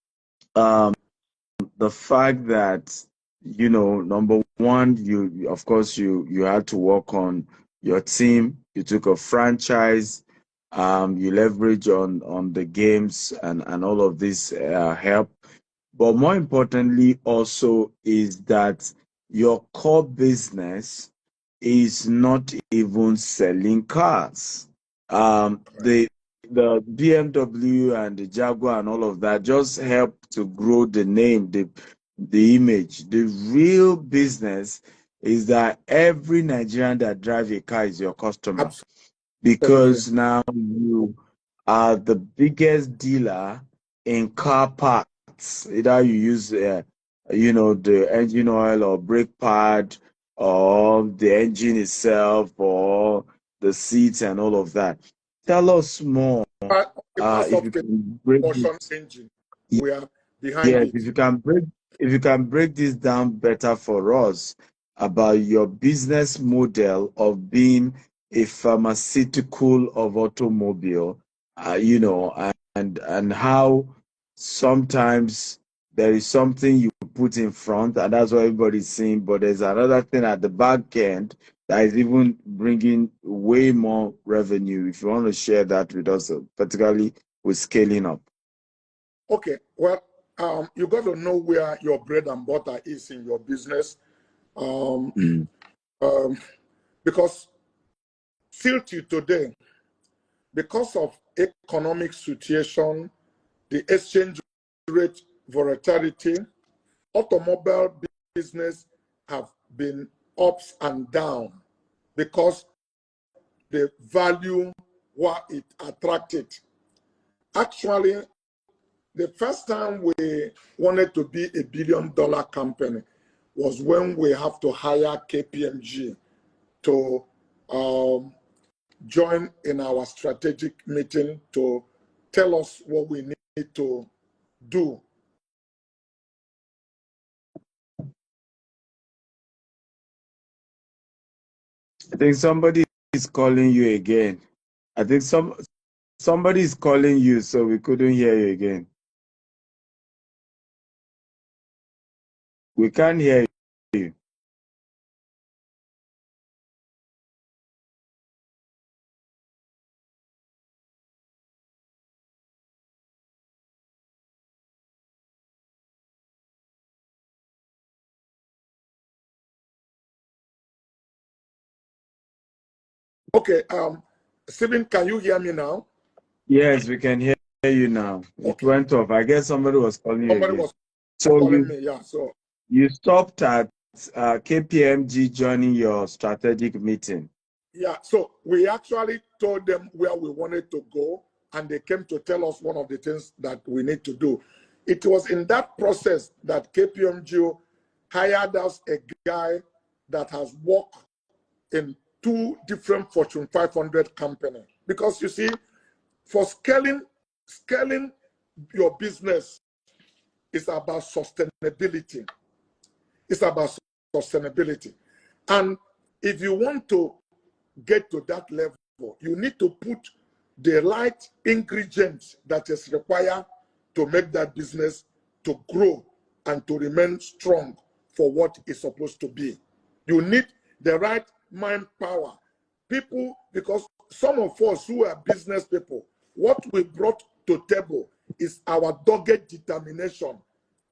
the fact that, number one, you of course you had to work on your team. You took a franchise, you leverage on the games and all of this help. But more importantly also is that your core business is not even selling cars. The BMW and the Jaguar and all of that just help to grow the name, the image. The real business is that every Nigerian that drives a car is your customer, Absolutely. because now you are the biggest dealer in car parts. Either you use, the engine oil or brake pad, or the engine itself, or the seats and all of that. Tell us more, The parts if of you the can break motion this. engine, we are behind Yes, it. if you can break this down better for us about your business model of being a pharmaceutical of automobile, and how sometimes there is something you put in front and that's what everybody's seeing, but there's another thing at the back end that is even bringing way more revenue. If you want to share that with us, particularly with scaling up. Okay, well, you got to know where your bread and butter is in your business, because still to today, because of economic situation the exchange rate volatility, automobile business have been ups and down because the value what it attracted. Actually, the first time we wanted to be $1 billion company was when we have to hire KPMG to join in our strategic meeting to tell us what we need to do. I think somebody is calling you again. I think somebody is calling you, so we couldn't hear you again. We can't hear you. Okay, Stephen, can you hear me now? Yes, we can hear you now. It went off. I guess somebody was calling you Somebody again. was So calling me, yeah. So you stopped at KPMG joining your strategic meeting. yeah, so we actually told them where we wanted to go, and they came to tell us one of the things that we need to do. It was in that process that KPMG hired us a guy that has worked in 2 different Fortune 500 companies. Because you see, for scaling your business is about sustainability. It's about sustainability. And if you want to get to that level, you need to put the right ingredients that is required to make that business to grow and to remain strong for what it's supposed to be. You need the right manpower. People, because some of us who are business people, what we brought to table is our dogged determination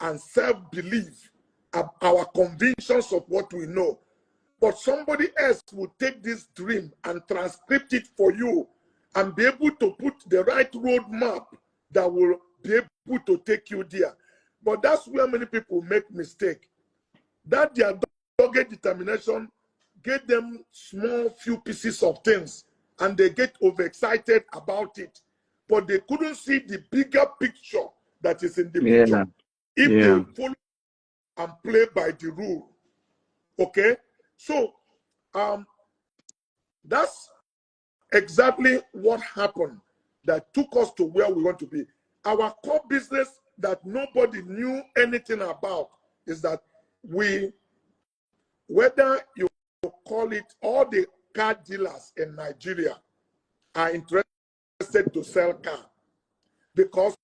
and self-belief, our convictions of what we know. But somebody else will take this dream and transcript it for you and be able to put the right roadmap that will be able to take you there. But that's where many people make mistake. That their dogged determination get them small few pieces of things and they get overexcited about it. But they couldn't see the bigger picture that is in the picture. If they follow and play by the rule. Okay? So that's exactly what happened that took us to where we want to be. Our core business that nobody knew anything about is that whether you call it, all the car dealers in Nigeria are interested to sell car because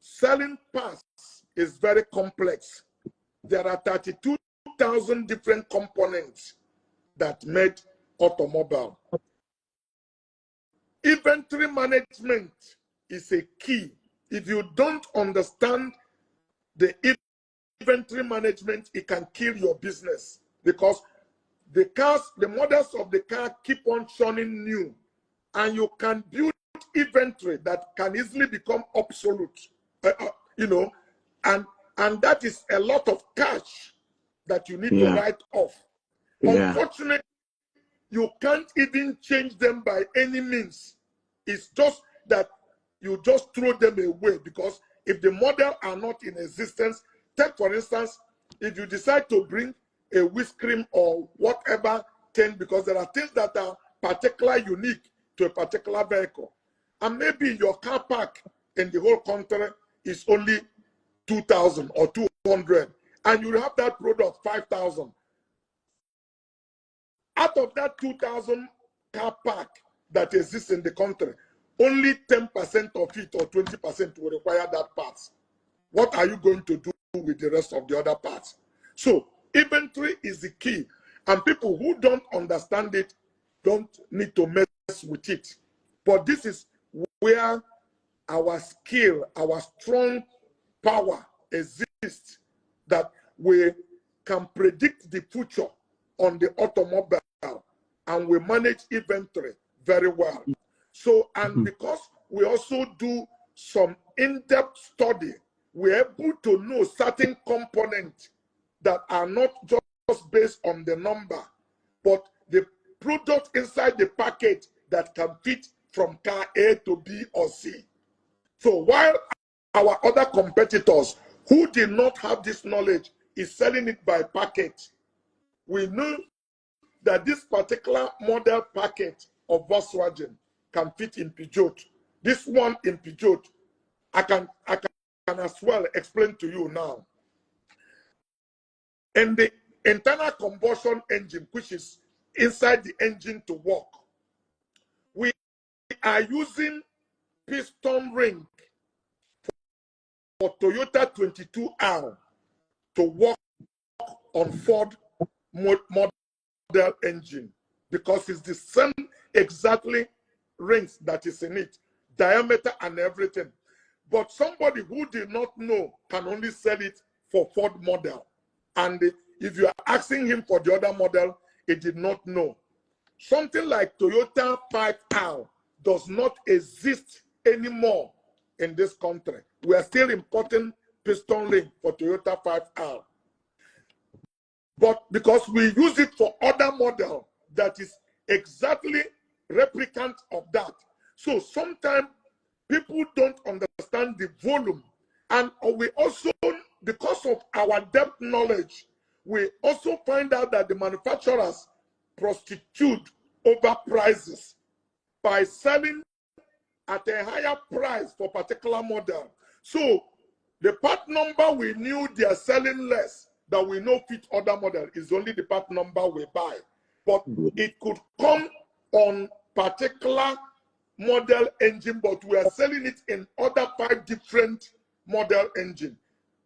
selling parts is very complex. There are 32,000 different components that made automobile. Inventory management is a key. If you don't understand the inventory management, it can kill your business because the models of the car keep on churning new, and you can build inventory that can easily become obsolete, and that is a lot of cash that you need to write off. Unfortunately, you can't even change them by any means. It's just that you just throw them away because if the model are not in existence, take for instance, if you decide to bring a whisk cream or whatever thing, because there are things that are particularly unique to a particular vehicle, and maybe your car park in the whole country is only 2,000 or 200, and you have that product 5,000. Out of that 2,000 car park that exists in the country, only 10% of it or 20% will require that parts. What are you going to do with the rest of the other parts? So inventory is the key, and people who don't understand it don't need to mess with it. But this is where our skill, our strong power exists, that we can predict the future on the automobile and we manage inventory very well. So, and because we also do some in-depth study, we're able to know certain components that are not just based on the number, but the product inside the package that can fit from car A to B or C. So while our other competitors who did not have this knowledge is selling it by package, we knew that this particular model package of Volkswagen can fit in Peugeot. This one in Peugeot, I can as well explain to you now. In the internal combustion engine, which is inside the engine to work, we are using piston ring for Toyota 22R to work on Ford model engine, because it's the same exactly rings that is in it, diameter and everything. But somebody who did not know can only sell it for Ford model. And if you are asking him for the other model, he did not know. Something like Toyota 5R does not exist anymore in this country. We are still importing piston ring for Toyota 5R. But because we use it for other model that is exactly replicant of that. So sometimes people don't understand the volume. And we also, because of our depth knowledge, we also find out that the manufacturers prostitute over prices by selling at a higher price for particular model. So the part number we knew they are selling less that we know fit other model is only the part number we buy. But it could come on particular model engine, but we are selling it in other 5 different model engine.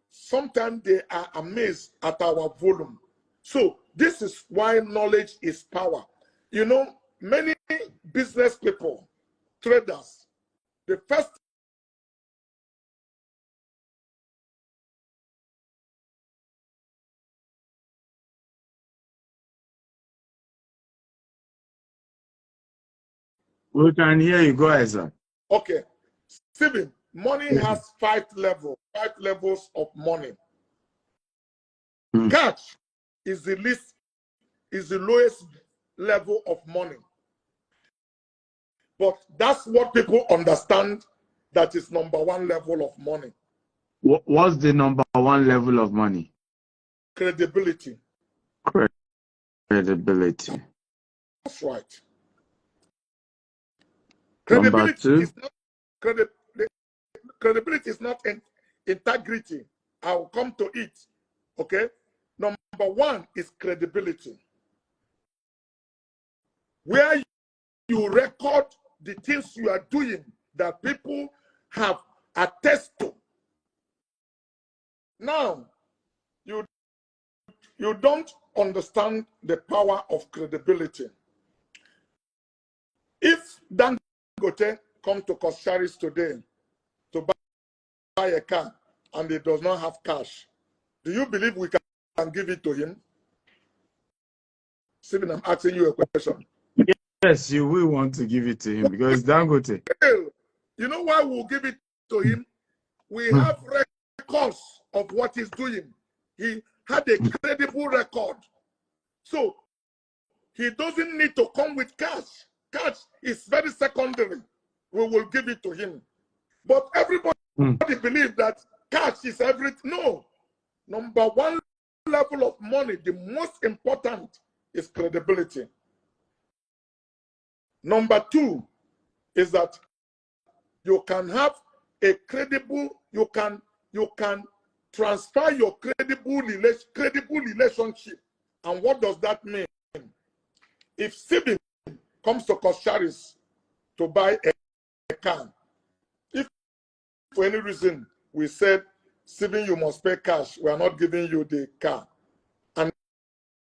Sometimes they are amazed at our volume. So this is why knowledge is power. You know, many business people, traders, the first We can hear you. Go ahead, sir. okay, Stephen, money has 5 levels of money. Cash is the lowest level of money. But that's what people understand, that is number 1 level of money. What's the number 1 level of money? Credibility. Credibility. That's right. Number 2? Is not credibility is not integrity. I'll come to it. Okay. Number 1 is credibility, where you record the things you are doing that people have attest to. Now, you don't understand the power of credibility. If Dangote come to Coscharis today to buy a car and he does not have cash, do you believe we can give it to him? Stephen, I'm asking you a question. Yes, you will want to give it to him because Dangote. You know why we'll give it to him? We have records of what he's doing. He had a credible record. So he doesn't need to come with cash. Cash is very secondary. We will give it to him. But everybody believes that cash is everything. No. Number 1 level of money, the most important, is credibility. Number 2 is that you can have a credible, you can transfer your credible relationship. And what does that mean? If Stephen comes to Coscharis to buy a car, if for any reason we said, Stephen, you must pay cash, we are not giving you the car, and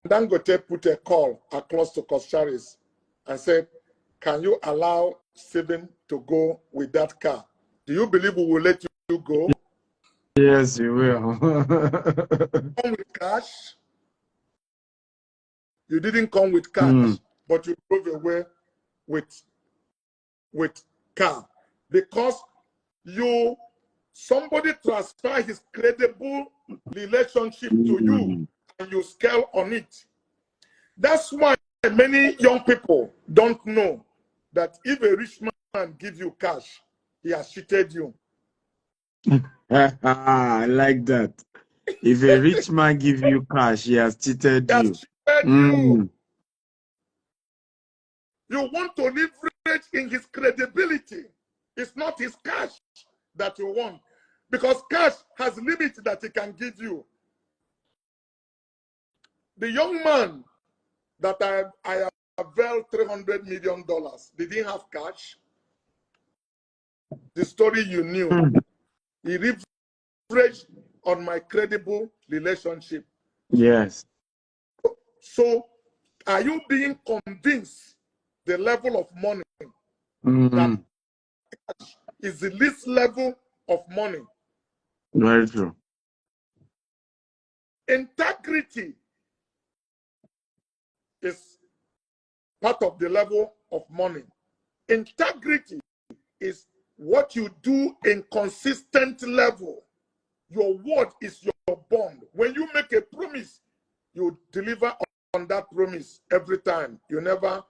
Dangote put a call across to Coscharis and said, can you allow Stephen to go with that car? Do you believe we will let you go? Yes, you will. Come with cash? You didn't come with cash, but you drove away with car, because somebody transfer his credible relationship to you and you scale on it. That's why many young people don't know that if a rich man gives you cash, he has cheated you. I like that. If a rich man gives you cash, he has cheated He has you. cheated you. You want to leverage in his credibility. It's not his cash that you want, because cash has limits that he can give you. The young man that I have availed $300 million, did he have cash? The story you knew. He leveraged on my credible relationship. Yes. So are you being convinced the level of money that is the least level of money? Very true. Integrity is part of the level of money. Integrity is what you do in consistent level. Your word is your bond. When you make a promise, you deliver on that promise every time. You never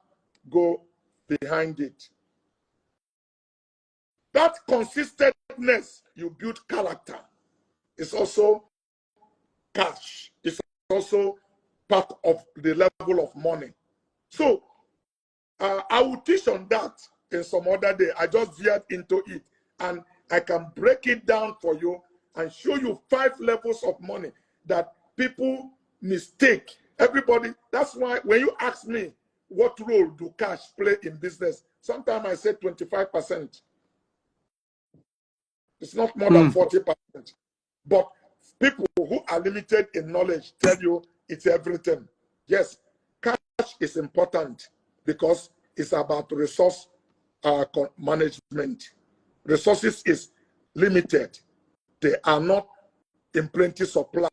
go behind it. That consistentness, you build character. It's also cash. It's also part of the level of money. So I will teach on that in some other day. I just veered into it, and I can break it down for you and show you 5 levels of money that people mistake. Everybody, that's why when you ask me what role do cash play in business, sometimes I say 25%. It's not more than 40%. But people who are limited in knowledge tell you it's everything. Yes, cash is important because it's about resource management. Resources is limited. They are not in plenty supply.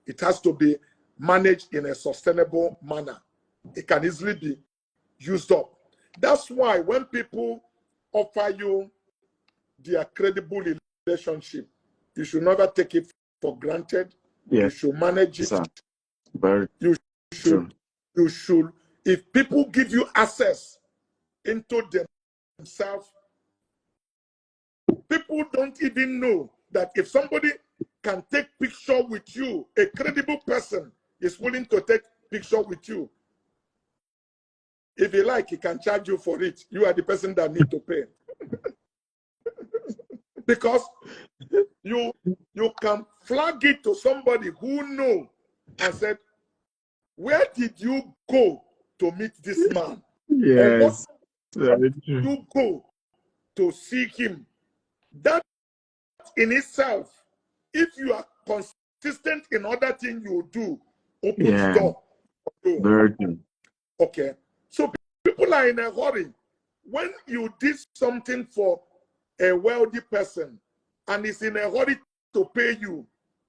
It has to be managed in a sustainable manner. It can easily be used up. That's why when people offer you their credible relationship, you should never take it for granted. Yes. You should manage it. Very you should, if people give you access into themselves, people don't even know that if somebody can take picture with you, a credible person is willing to take picture with you. If he like, he can charge you for it. You are the person that need to pay. Because you can flag it to somebody who know and said, where did you go to meet this man? Yes. Or what did you go to see him? That in itself, if you are consistent in other things you do, opens door. Very true. Okay. So people are in a hurry. When you did something for a wealthy person and is in a hurry to pay you,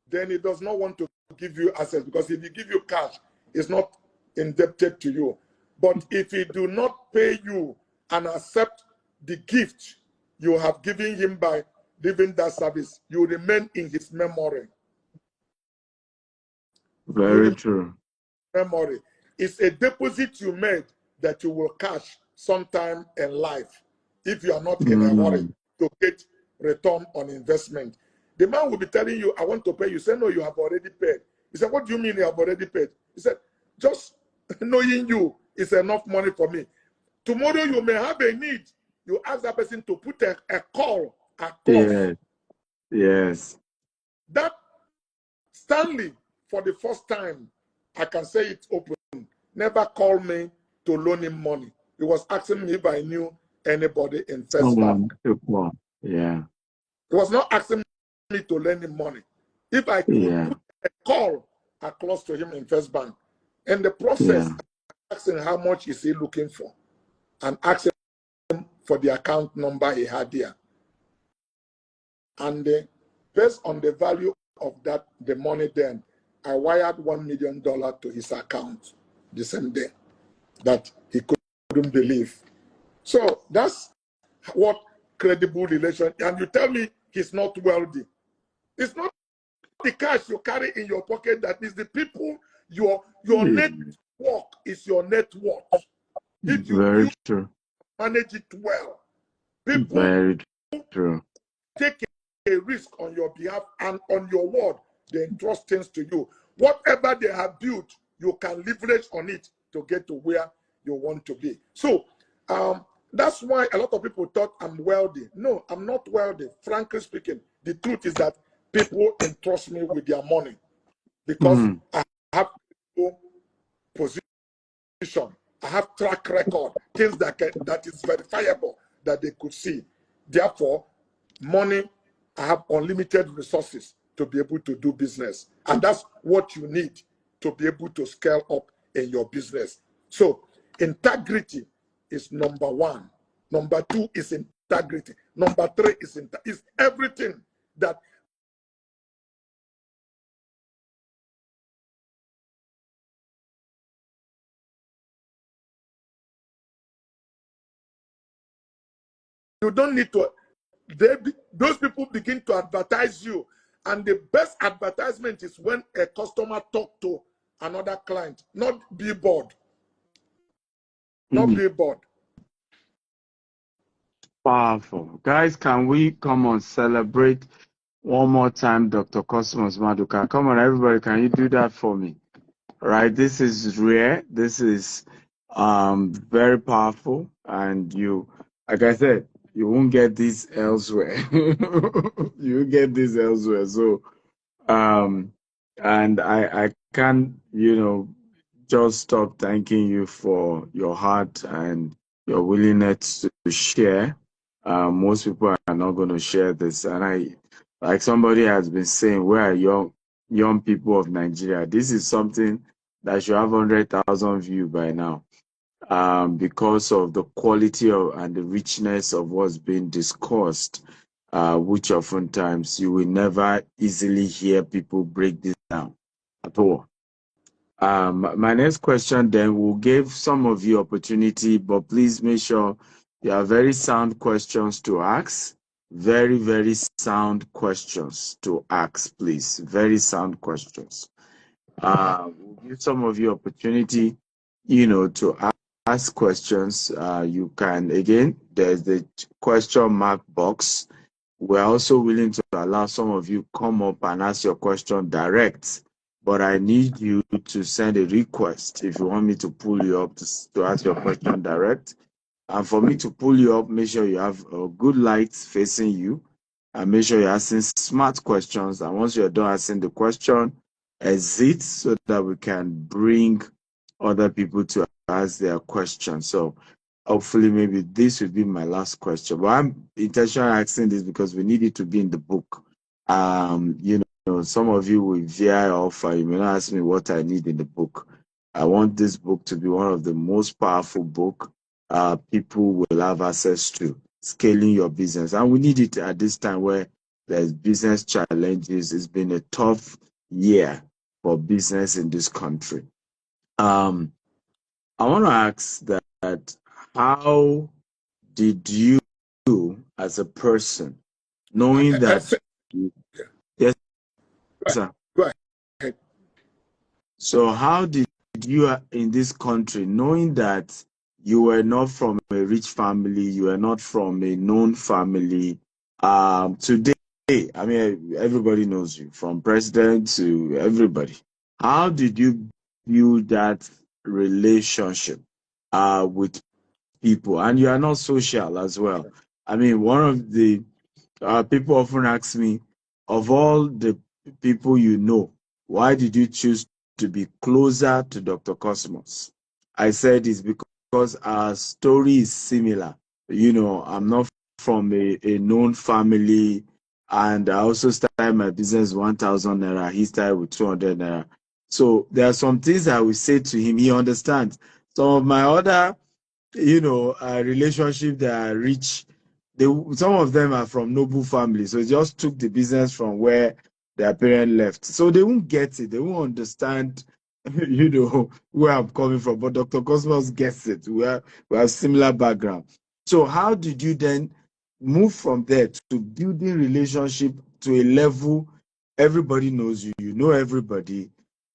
then he does not want to give you access, because if he give you cash, it's not indebted to you. But if he do not pay you and accept the gift you have given him by giving that service, you remain in his memory. Very true. Memory. It's a deposit you made that you will cash sometime in life if you are not in a hurry to get return on investment. The man will be telling you, I want to pay you. Say, no, you have already paid. He said, what do you mean you have already paid? He said, just knowing you is enough money for me. Tomorrow you may have a need. You ask that person to put a call across. Yes. That Stanley, for the first time, I can say it open, never called me to loan him money. He was asking me if I knew anybody in First Bank. Yeah. He was not asking me to lend him money. If I could put a call across to him in First Bank. In the process, asking how much is he looking for, and asking him for the account number he had there. And based on the value of that, the money then, I wired $1 million to his account the same day that he couldn't believe. So that's what credible relation, and you tell me he's not wealthy. It's not the cash you carry in your pocket that is the people. Your network is your net worth. If you Very true. manage it well, people Very true. take a risk on your behalf and on your word, they entrust things to you. Whatever they have built, you can leverage on it to get to where you want to be. So that's why a lot of people thought I'm wealthy. No, I'm not wealthy. Frankly speaking, the truth is that people entrust me with their money because I have position, I have track record, things that is verifiable that they could see. Therefore, money, I have unlimited resources to be able to do business. And that's what you need to be able to scale up in your business. So integrity is number one. Number two is integrity. Number three is everything that you don't need to. Those people begin to advertise you. And the best advertisement is when a customer talk to another client, not billboard. Not billboard. Powerful. Guys, can we come on celebrate one more time Dr. Cosmas Maduka? Come on, everybody, can you do that for me? Right, this is rare. This is very powerful, and you, like I said, you won't get this elsewhere. You won't get this elsewhere. So and I can't, just stop thanking you for your heart and your willingness to share. Most people are not going to share this, and like somebody has been saying, where are young people of Nigeria? This is something that should have 100,000 views by now, because of the quality and the richness of what's being discussed, which oftentimes you will never easily hear people break this down at all. My next question then will give some of you opportunity, but please make sure you have very sound questions to ask. Very, very sound questions to ask, please. Very sound questions. We'll give some of you opportunity, to ask questions. You can, again, there's the question mark box. We're also willing to allow some of you come up and ask your question direct, but I need you to send a request if you want me to pull you up to ask your question direct. And for me to pull you up, make sure you have a good light facing you, and make sure you're asking smart questions. And once you're done asking the question, exit so that we can bring other people to ask their questions. So hopefully maybe this will be my last question. But I'm intentionally asking this because we need it to be in the book. Some of you will veer off and you may not ask me what I need in the book. I want this book to be one of the most powerful book people will have access to, scaling your business. And we need it at this time where there's business challenges. It's been a tough year for business in this country. I want to ask that how did you, as a person, knowing that, yes, sir. Go ahead. So how did you, in this country, knowing that you were not from a rich family, you were not from a known family, today, I mean, everybody knows you, from president to everybody. How did you build that relationship with people? And you are not social as well. I mean, one of the people often ask me, of all the people you know, why did you choose to be closer to Dr. Cosmos? I said it's because our story is similar. I'm not from a known family, and I also started my business 1,000 naira. He started with 200 naira. So there are some things I will say to him. He understands. Some of my other, relationship that are rich, some of them are from noble families. So it just took the business from where their parent left. So they won't get it. They won't understand, where I'm coming from. But Dr. Cosmos gets it. We have similar background. So how did you then move from there to building relationship to a level everybody knows you, you know everybody,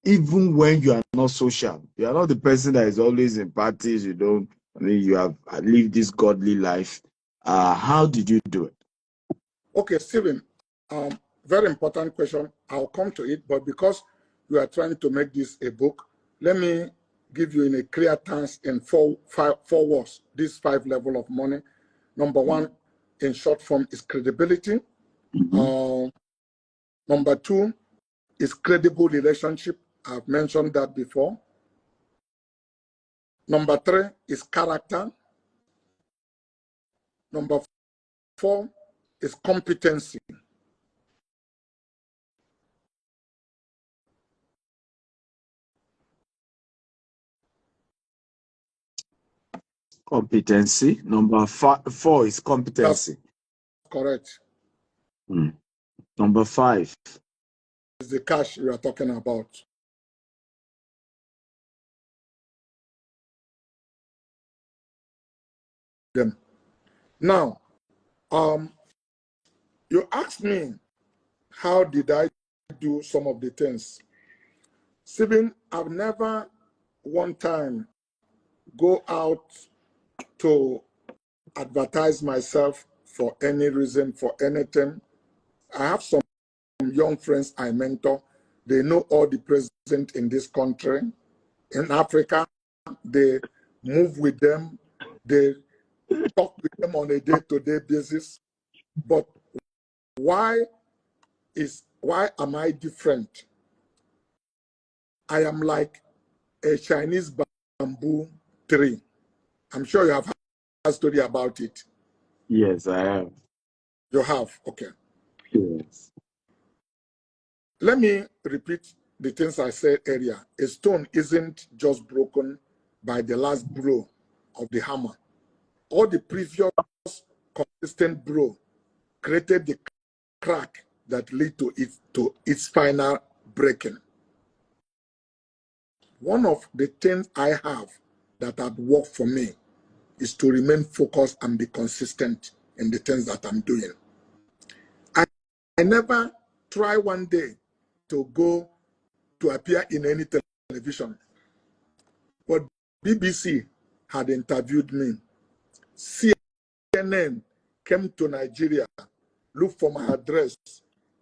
even when you are not social. You are not the person that is always in parties. You don't, I mean, you have lived this godly life. How did you do it? Okay, Stephen, very important question. I'll come to it, but because we are trying to make this a book, let me give you in a clear terms in four words, these 5 levels of money. Number 1, in short form, is credibility. Number 2 is credible relationship. I've mentioned that before. Number 3 is character. Number 4 is competency. Competency. Number 4 is That's competency. correct. Number 5 is the cash we are talking about. Them. Now, you asked me, how did I do some of the things? Stephen, I've never one time go out to advertise myself for any reason, for anything. I have some young friends I mentor. They know all the presidents in this country. In Africa, they move with them. They talk with them on a day-to-day basis. But why am I different? I am like a Chinese bamboo tree. I'm sure you have heard a story about it. Yes, I have. You have, okay. Yes. Let me repeat the things I said earlier. A stone isn't just broken by the last blow of the hammer. All the previous consistent blow created the crack that lead to its final breaking. One of the things I have that had worked for me is to remain focused and be consistent in the things that I'm doing. I never try one day to go to appear in any television, but BBC had interviewed me. CNN came to Nigeria, looked for my address,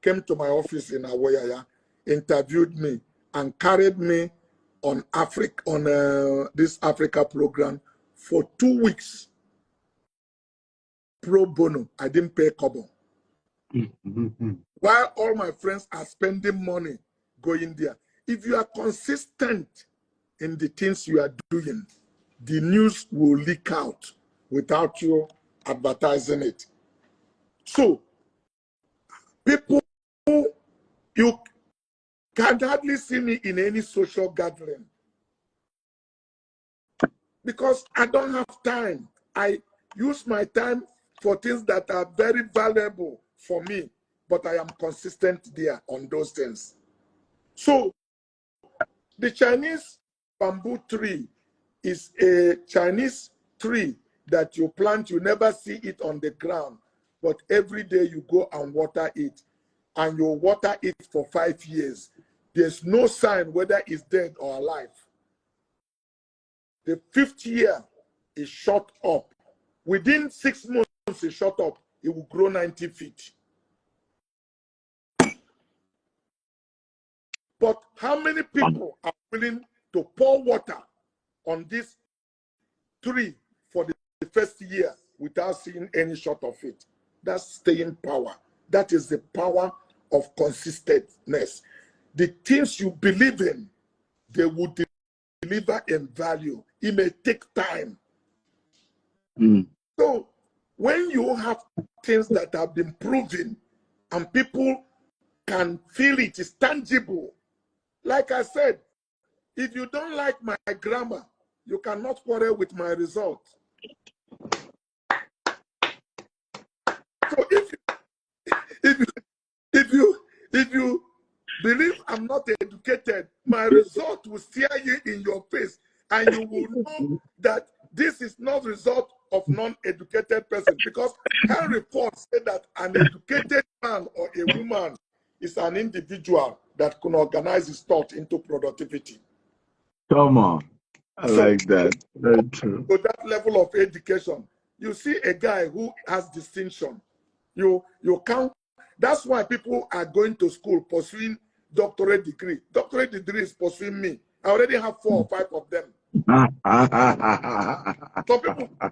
came to my office in Awoyaya, interviewed me, and carried me on this Africa program for 2 weeks. Pro bono. I didn't pay kobo. While all my friends are spending money going there. If you are consistent in the things you are doing, the news will leak out without you advertising it. So, people, you can hardly see me in any social gathering because I don't have time. I use my time for things that are very valuable for me, but I am consistent there on those things. So, the Chinese bamboo tree is a Chinese tree that you plant, you never see it on the ground, but every day you go and water it, and you water it for 5 years. There's no sign whether it's dead or alive. The 5th year is shot up. Within 6 months, it's shot up. It will grow 90 feet. But how many people are willing to pour water on this tree for the first year without seeing any shot of it? That's staying power. That is the power of consistentness. The things you believe in, they will deliver in value. It may take time. So when you have things that have been proven and people can feel it, it's tangible. Like I said, if you don't like my grammar, you cannot quarrel with my result. So if you believe I'm not educated, my result will stare you in your face, and you will know that this is not result of non-educated person, because Henry Ford said that an educated man or a woman is an individual that can organize his thought into productivity. Come on. I So, like that. Very true. to that level of education, you see a guy who has distinction. You can't. That's why people are going to school pursuing doctorate degree. Doctorate degree is pursuing me. I already have 4 or 5 of them. Some people, I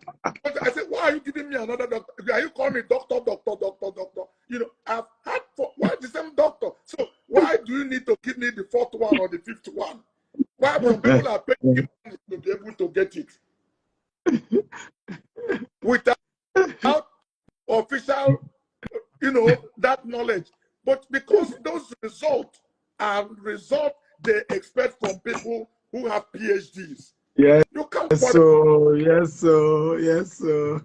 said, why are you giving me another doctor? Are you calling me doctor? You know, I've had why the same doctor? So why do you need to give me the 4th one or the 5th one? Why some people are paying money to be able to get it without official, you know, that knowledge. But because those results are results they expect from people who have PhDs. Yes, You can't so yes, so yes, so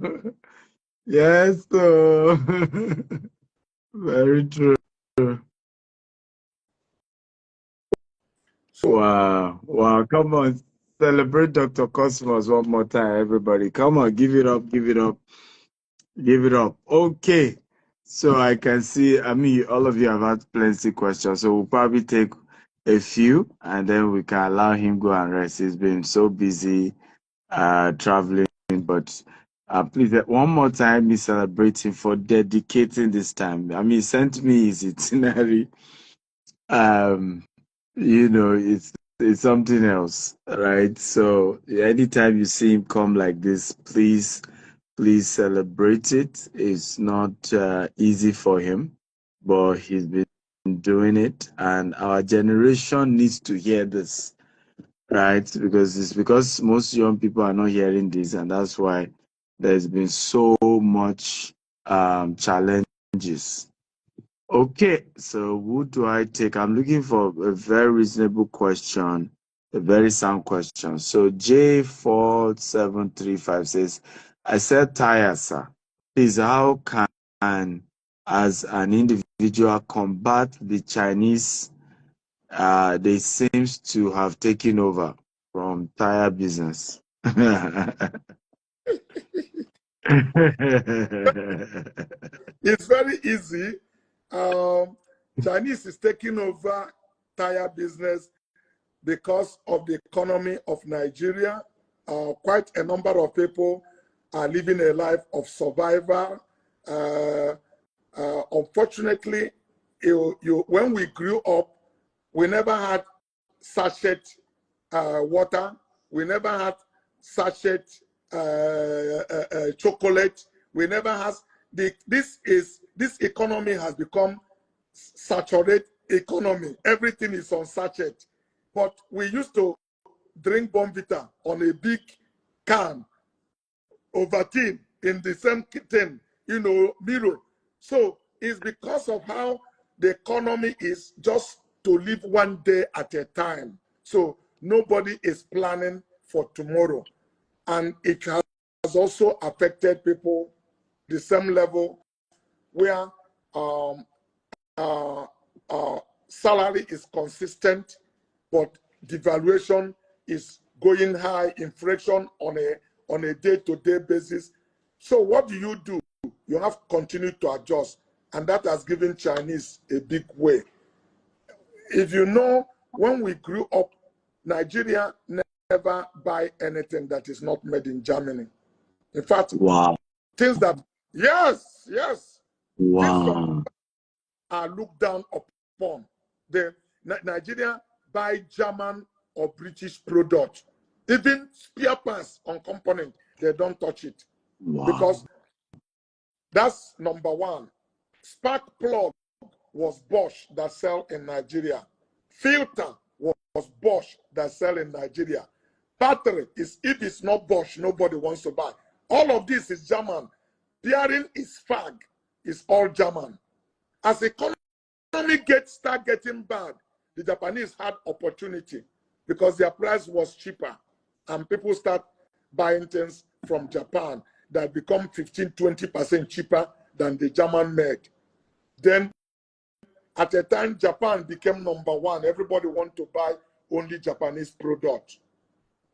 yes, so very true. So, Wow, wow, come on, celebrate Dr. Cosmos one more time, everybody. Come on, give it up, give it up, give it up. Okay, so I can see, I mean, all of you have had plenty of questions, so we'll probably take a few and then we can allow him go and rest. He's been so busy traveling, but please, one more time, me celebrating for dedicating this time. I mean, he sent me his itinerary. You know, it's something else, right? So anytime you see him come like this, please celebrate it. It's not easy for him, but he's been doing it, and our generation needs to hear this, right? Because it's because most young people are not hearing this, and that's why there's been so much challenges. Okay, so who do I take? I'm looking for a very reasonable question, a very sound question. So J4735 says, I said tire, sir. Please, how can, as an individual, combat the Chinese they seems to have taken over from tire business? it's very easy. Chinese is taking over tire business because of the economy of Nigeria. Quite a number of people are living a life of survival. Unfortunately, when we grew up, we never had sachet water. We never had sachet chocolate. We never had this economy has become saturated economy. Everything is on sachet. But we used to drink Bonvita on a big can, Ovaltine in the same tin, you know, mirror. So it's because of how the economy is just to live one day at a time. So nobody is planning for tomorrow. And it has also affected people the same level where salary is consistent, but devaluation is going high, inflation on a day-to-day basis. So what do? You have to continue to adjust, and that has given Chinese a big way. If you know, when we grew up, Nigeria never buy anything that is not made in Germany. In fact, Wow. things that, yes, things from Wow. are looked down upon. The Nigeria buy German or British product. Even spare parts on component, they don't touch it. Wow. Because that's number one. Spark plug was Bosch that sell in Nigeria. Filter was Bosch that sell in Nigeria. Battery is, if it's not Bosch, nobody wants to buy. All of this is German. Bearing is FAG, is all German. As economy start getting bad, the Japanese had opportunity because their price was cheaper, and people start buying things from Japan that become 15-20% cheaper than the German made. Then at a time, Japan became number one. Everybody want to buy only Japanese product.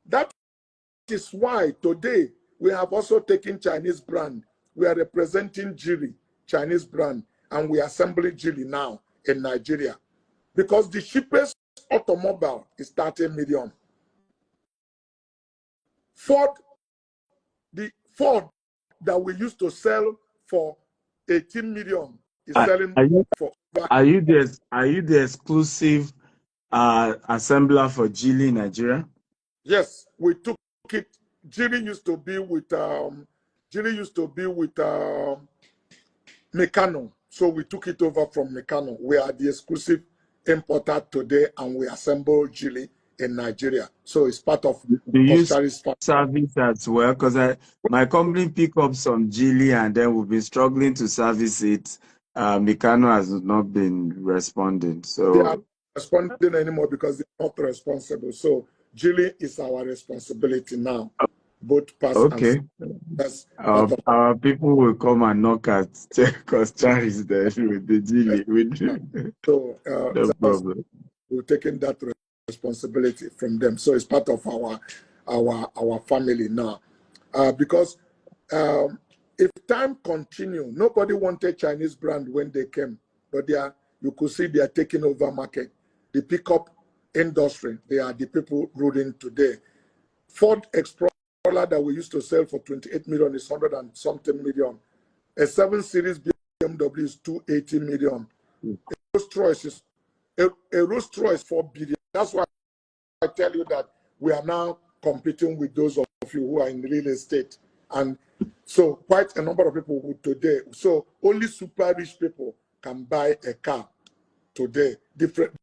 That is why today we have also taken Chinese brand. We are representing Geely, Chinese brand, and we are assembling Geely now in Nigeria. Because the cheapest automobile is 30 million. The Ford that we used to sell for 18 million is selling for over. Are you the exclusive assembler for Geely in Nigeria? Yes, we took it. Geely used to be with Meccano, so we took it over from Meccano. We are the exclusive importer today, and we assemble Geely in Nigeria. So it's part of Do you Koshari's service as well? Because my company pick up some Geely and then we've been struggling to service it. Meccano has not been responding. They are not So responding anymore because they're not responsible. So Geely is our responsibility now, both past and okay. that's part of Our people will come and knock at Costaris there with the Geely. so No problem. we're taking that responsibility from them. So it's part of our family now. Because if time continue, nobody wanted Chinese brand when they came, but you could see they are taking over market. The pickup industry, they are the people ruling today. Ford Explorer that we used to sell for 28 million is 100 and something million. A 7 Series BMW is 280 million. A Rolls Royce 4 billion. That's why I tell you that we are now competing with those of you who are in real estate. And so quite a number of people who today, so only super rich people can buy a car today,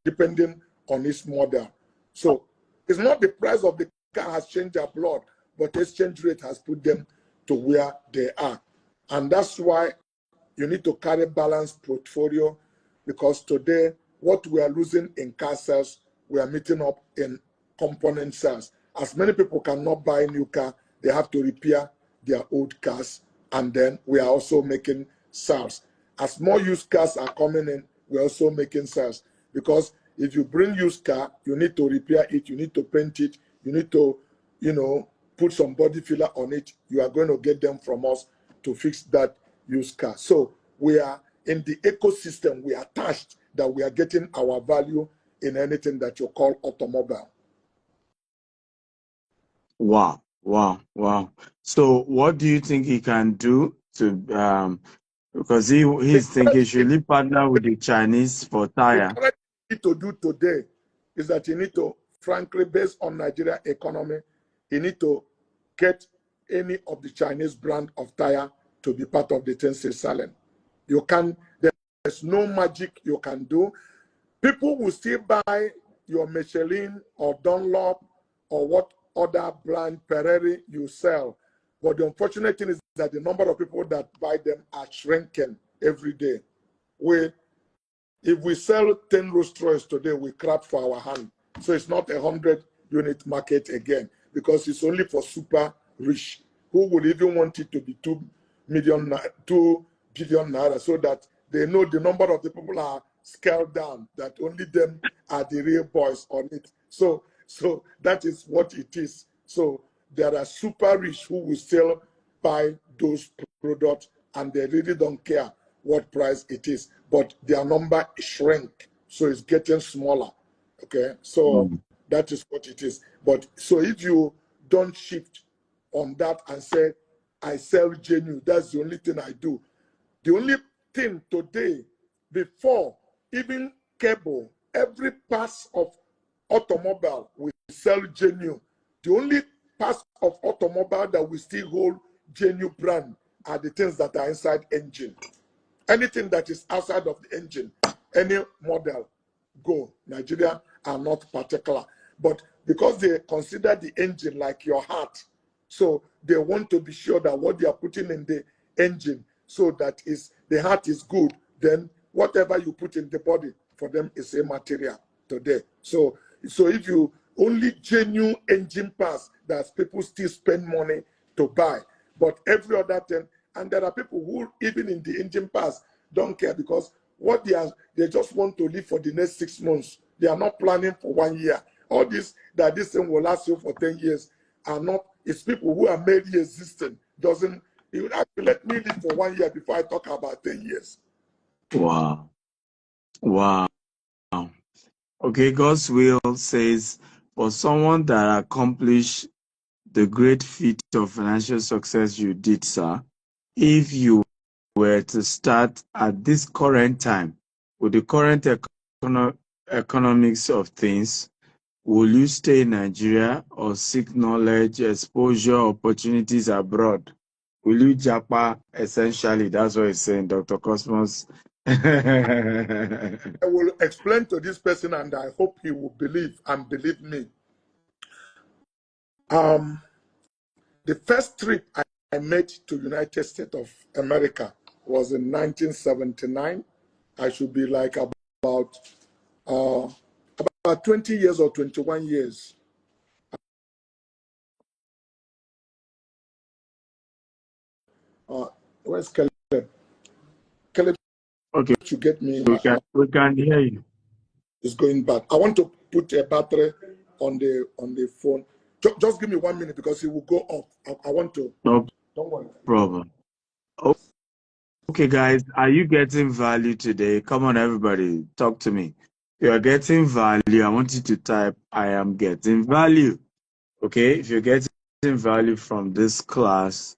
depending on its model. So it's not the price of the car has changed abroad, but exchange rate has put them to where they are. And that's why you need to carry balanced portfolio, because today what we are losing in car sales, we are meeting up in component sales. As many people cannot buy a new car, they have to repair their old cars, and then we are also making sales. As more used cars are coming in, we're also making sales, because if you bring used car, you need to repair it, you need to paint it, you need to, put some body filler on it. You are going to get them from us to fix that used car. So we are in the ecosystem, we are attached that we are getting our value in anything that you call automobile. Wow. So what do you think he can do to because he's thinking, should he partner with the Chinese for The tire? correct thing to do today is that you need to, frankly, based on Nigeria economy, you need to get any of the Chinese brand of tire to be part of the things he's selling. You can, there's no magic you can do. People will still buy your Michelin or Dunlop or what other brand Ferrari you sell. But the unfortunate thing is that the number of people that buy them are shrinking every day. If we sell 10 Rolls Royce today, we clap for our hand. So it's not a 100-unit market again, because it's only for super rich, who would even want it to be 2 billion naira, so that they know the number of the people are scaled down, that only them are the real boys on it. So that is what it is. So there are super rich who will still buy those products, and they really don't care what price it is, but their number shrink, so it's getting smaller. Okay, so that is what it is. But so if you don't shift on that and say, I sell genuine, that's the only thing I do. The only thing today, before even cable, every parts of automobile we sell genuine. The only parts of automobile that we still hold genuine brand are the things that are inside engine. Anything that is outside of the engine, any model, go. Nigeria are not particular. But because they consider the engine like your heart, so they want to be sure that what they are putting in the engine, so that is the heart is good, then whatever you put in the body for them is a material today. So if you only genuine engine parts that people still spend money to buy, but every other thing. And there are people who, even in the engine parts, don't care, because what they just want to live for the next 6 months. They are not planning for 1 year. All this, that this thing will last you for 10 years. are not, it's people who are merely existing. Doesn't, you would have to let me live for 1 year before I talk about 10 years. Wow. Wow. Okay, God's will says for someone that accomplished the great feat of financial success you did, sir, if you were to start at this current time with the current economics of things, will you stay in Nigeria or seek knowledge, exposure, opportunities abroad? Will you japa? Essentially, that's what he's saying, Dr. Cosmos. I will explain to this person, and I hope he will believe and believe me. The first trip I made to United States of America was in 1979. I should be like about 20 years or 21 years. Where's Caleb? Caleb Okay, should get me. we can hear you. It's going bad. I want to put a battery on the phone. Just give me 1 minute because it will go off. I want to. No Don't worry. problem. Okay, guys, are you getting value today? Come on, everybody, talk to me. If you're getting value, I want you to type, I am getting value. Okay, if you're getting value from this class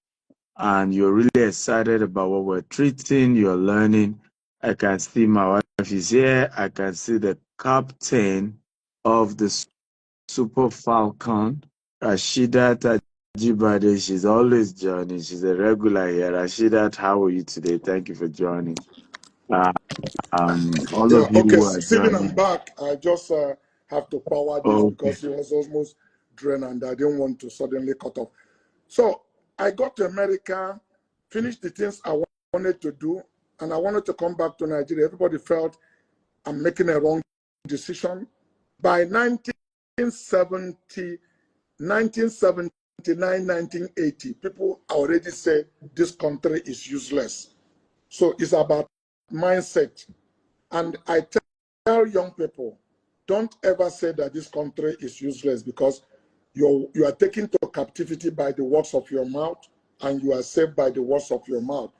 and you're really excited about what we're treating, you're learning, I can see my wife is here. I can see the captain of the Super Falcon, Rashida Tajibade. She's always joining. She's a regular here. Rashida, how are you today? Thank you for joining. All Yeah, of you okay, who are Stephen, I'm joining. back. I just have to power this Okay. because it was almost drained and I didn't want to suddenly cut off. So I got to America, finished the things I wanted to do, and I wanted to come back to Nigeria. Everybody felt I'm making a wrong decision. By 1970, 1979, 1980, people already said this country is useless. So it's about mindset. And I tell young people, don't ever say that this country is useless because you are taken to captivity by the words of your mouth and you are saved by the words of your mouth.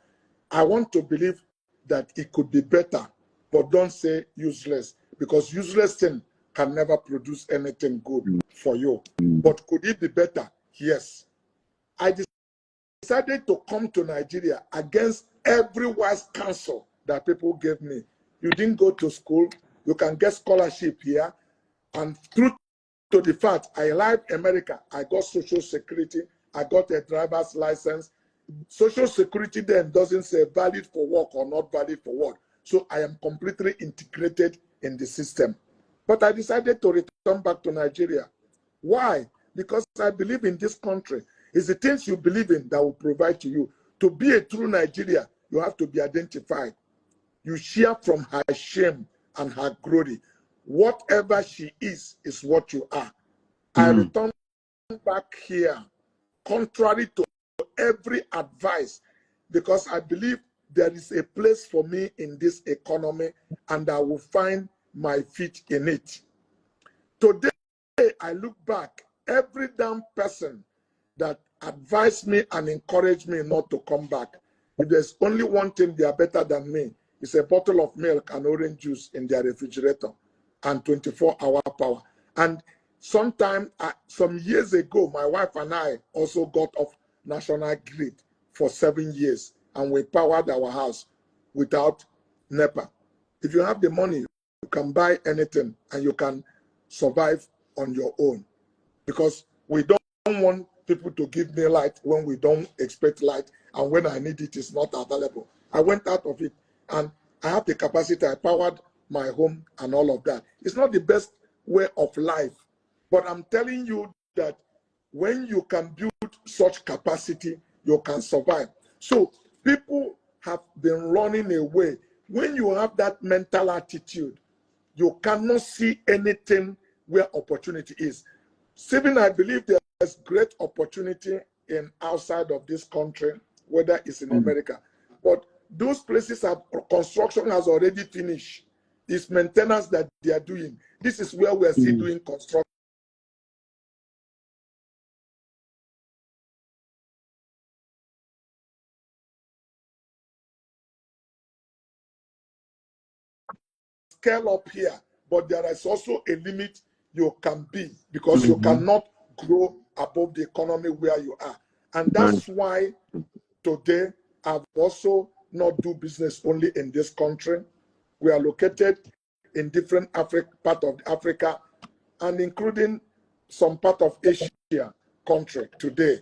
I want to believe that it could be better, but don't say useless because useless thing can never produce anything good for you. But could it be better? Yes. I decided to come to Nigeria against every wise counsel that people gave me. You didn't go to school, you can get scholarship here. And true to the fact, I left America, I got Social Security, I got a driver's license. Social Security then doesn't say valid for work or not valid for work. So I am completely integrated in the system. But I decided to return back to Nigeria. Why? Because I believe in this country. It's the things you believe in that will provide to you. To be a true Nigerian, you have to be identified. You share from her shame and her glory. Whatever she is what you are. I return back here, contrary to every advice, because I believe there is a place for me in this economy and I will find my feet in it. Today, I look back, every damn person that advised me and encouraged me not to come back, if there's only one thing they are better than me, it's a bottle of milk and orange juice in their refrigerator and 24-hour power. And sometime, some years ago, my wife and I also got off National Grid for 7 years and we powered our house without NEPA. If you have the money, you can buy anything and you can survive on your own, because we don't want people to give me light when we don't expect light, and when I need it, it's not available. I went out of it and I have the capacity. I powered my home and all of that. It's not the best way of life, but I'm telling you that when you can build such capacity, you can survive. So people have been running away. When you have that mental attitude, you cannot see anything where opportunity is. Stephen, I believe there's great opportunity in outside of this country, whether it's in America. But those places have construction has already finished. It's maintenance that they are doing. This is where we are still doing construction. scale up here, but there is also a limit you can be, because you cannot grow above the economy where you are. And that's why today I've also not do business only in this country. We are located in different part of Africa, and including some part of Asia country today.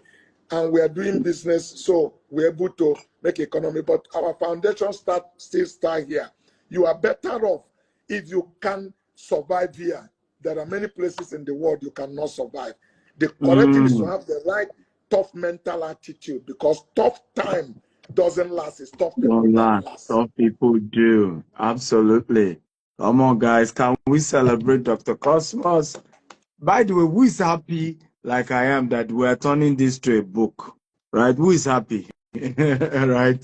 And we are doing business, so we're able to make economy. But our foundation still start here. You are better off if you can survive here. There are many places in the world you cannot survive. The correct thing is to have the right tough mental attitude, because tough time doesn't last. It's tough people that last. Tough people do. Absolutely. Come on, guys. Can we celebrate Dr. Cosmos? By the way, who is happy like I am that we're turning this to a book? Right? Who is happy? Right?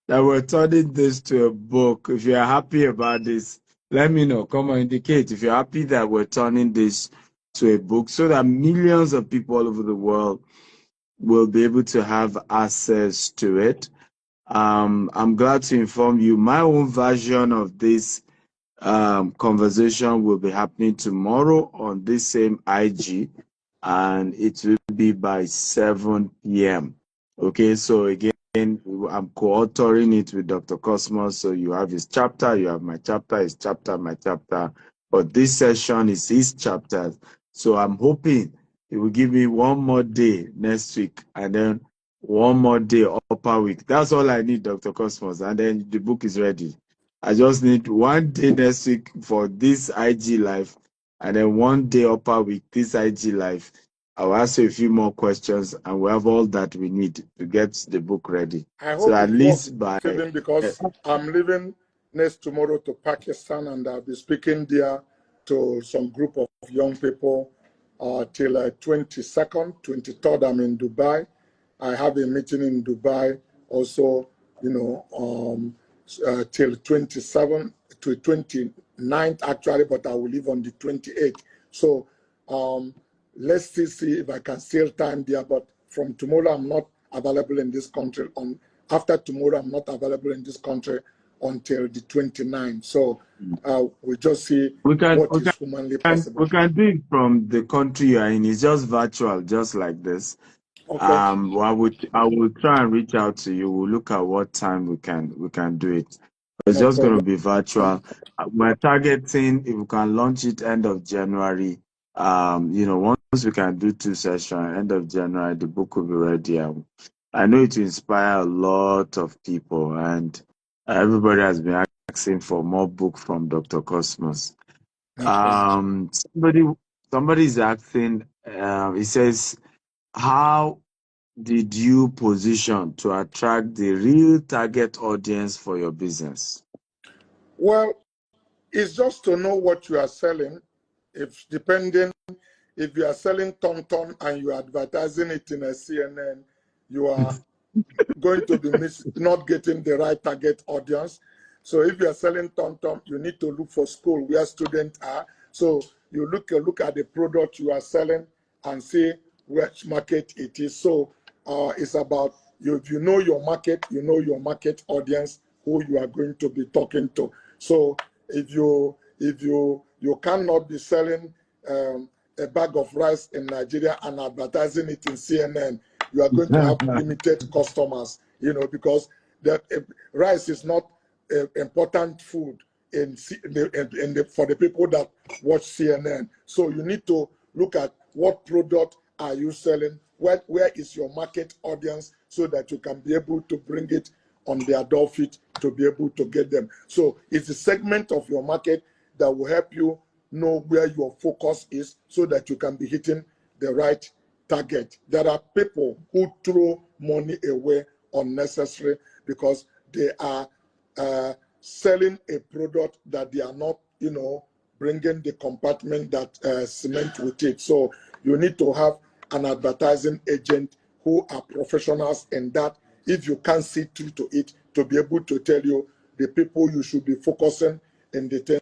That we're turning this to a book. If you're happy about this, let me know. Come on, indicate if you're happy that we're turning this to a book so that millions of people all over the world will be able to have access to it. I'm glad to inform you my own version of this conversation will be happening tomorrow on this same IG, and it will be by 7 p.m. Okay, so again, I'm co-authoring it with Dr. Cosmos. So you have his chapter, you have my chapter, his chapter, my chapter. But this session is his chapter. So I'm hoping he will give me one more day next week, and then one more day upper week. That's all I need, Dr. Cosmos. And then the book is ready. I just need one day next week for this IG live, and then one day upper week, this IG live. I'll ask you a few more questions, and we have all that we need to get the book ready. I So hope at it works, least by Stephen, because I'm leaving next tomorrow to Pakistan, and I'll be speaking there to some group of young people till 22nd, 23rd. I'm in Dubai. I have a meeting in Dubai also, till 27th to 29th actually, but I will leave on the 28th. So let's still see if I can steal time there. But from tomorrow, I'm not available in this country. After tomorrow, I'm not available in this country until the 29th. So we just see what is humanly possible. we can do it from the country you are in. It's just virtual, just like this. Okay. Well, I will try and reach out to you. We'll look at what time we can do it. It's No just going to problem. be virtual. We're targeting if we can launch it end of January. Once we can do 2 sessions, end of January, the book will be ready. I know it will inspire a lot of people, and everybody has been asking for more book from Dr. Cosmos. No Somebody is asking. He says, "How did you position to attract the real target audience for your business?" Well, it's just to know what you are selling. If you are selling Tom and you are advertising it in a CNN, you are going to be not getting the right target audience. So if you are selling Tom, you need to look for school where students are. So you look at the product you are selling and see which market it is. So it's about if you know your market, you know your market audience, who you are going to be talking to. So if you cannot be selling a bag of rice in Nigeria and advertising it in CNN, you are going to have limited customers, because rice is not important food for the people that watch CNN. So you need to look at what product are you selling, where is your market audience, so that you can be able to bring it on their doorstep to be able to get them. So it's a segment of your market that will help you know where your focus is, so that you can be hitting the right target. There are people who throw money away unnecessary because they are selling a product that they are not, bringing the compartment that cement with it. So you need to have an advertising agent who are professionals in that. If you can't see through to it, to be able to tell you the people you should be focusing in the thing.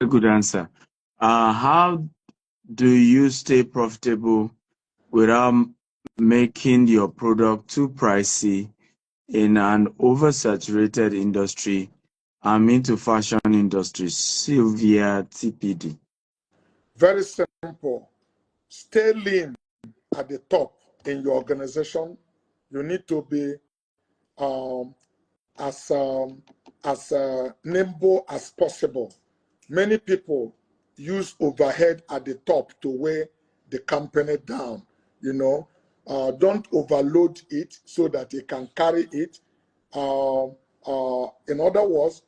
Good answer. How do you stay profitable without making your product too pricey in an oversaturated industry? I'm into fashion industry. Sylvia TPD. Very simple. Stay lean at the top in your organization. You need to be um, as nimble as possible. Many people use overhead at the top to weigh the company down. You know, don't overload it so that it can carry it. In other words,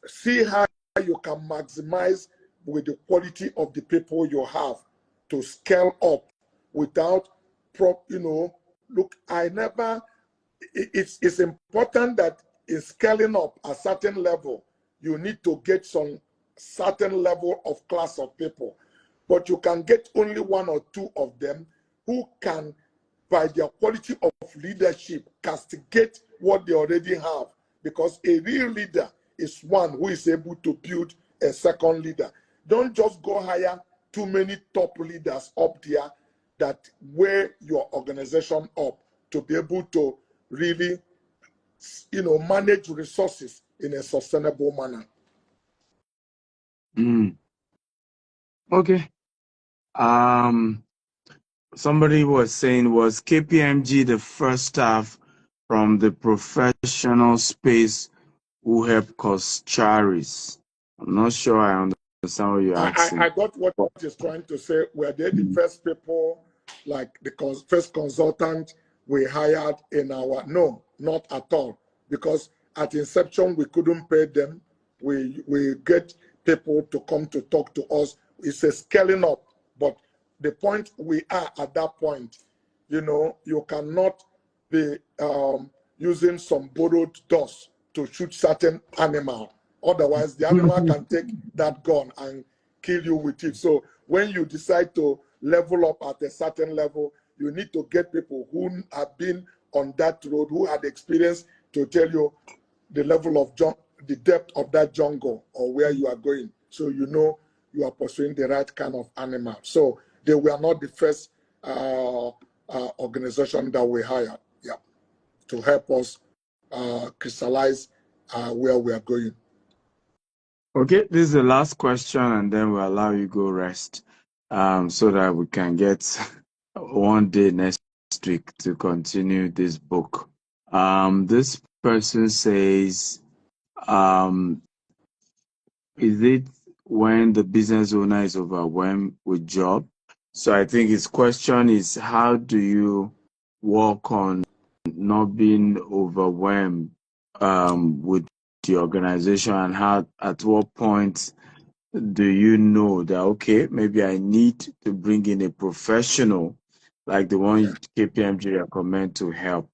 see how you can maximize with the quality of the people you have to scale up without look, I never it's important that in scaling up a certain level, you need to get some certain level of class of people. But you can get only one or two of them who can, by their quality of leadership, castigate what they already have. Because a real leader is one who is able to build a second leader. Don't just go hire too many top leaders up there that weigh your organization up to be able to really, manage resources in a sustainable manner. Okay. Somebody was saying, was KPMG the first staff from the professional space who helped Coscharis? I'm not sure I understand what you're asking. I got what he's trying to say. Were they the first people, like the first consultant we hired in our? No, not at all. Because at inception, we couldn't pay them. We get people to come to talk to us. It's a scaling up. But the point we are at that point, you cannot be using some borrowed dust to shoot certain animal. Otherwise, the animal can take that gun and kill you with it. So when you decide to level up at a certain level, you need to get people who have been on that road, who had experience to tell you the level of the depth of that jungle or where you are going. So you know you are pursuing the right kind of animal. So they were not the first organization that we hired, to help us crystallize where we are going. Okay, this is the last question, and then we'll allow you go rest, so that we can get one day next week to continue this book. This person says, is it when the business owner is overwhelmed with job? So I think his question is, how do you work on not being overwhelmed with the organization, and how, at what point do you know that, okay, maybe I need to bring in a professional like the one KPMG recommend to help?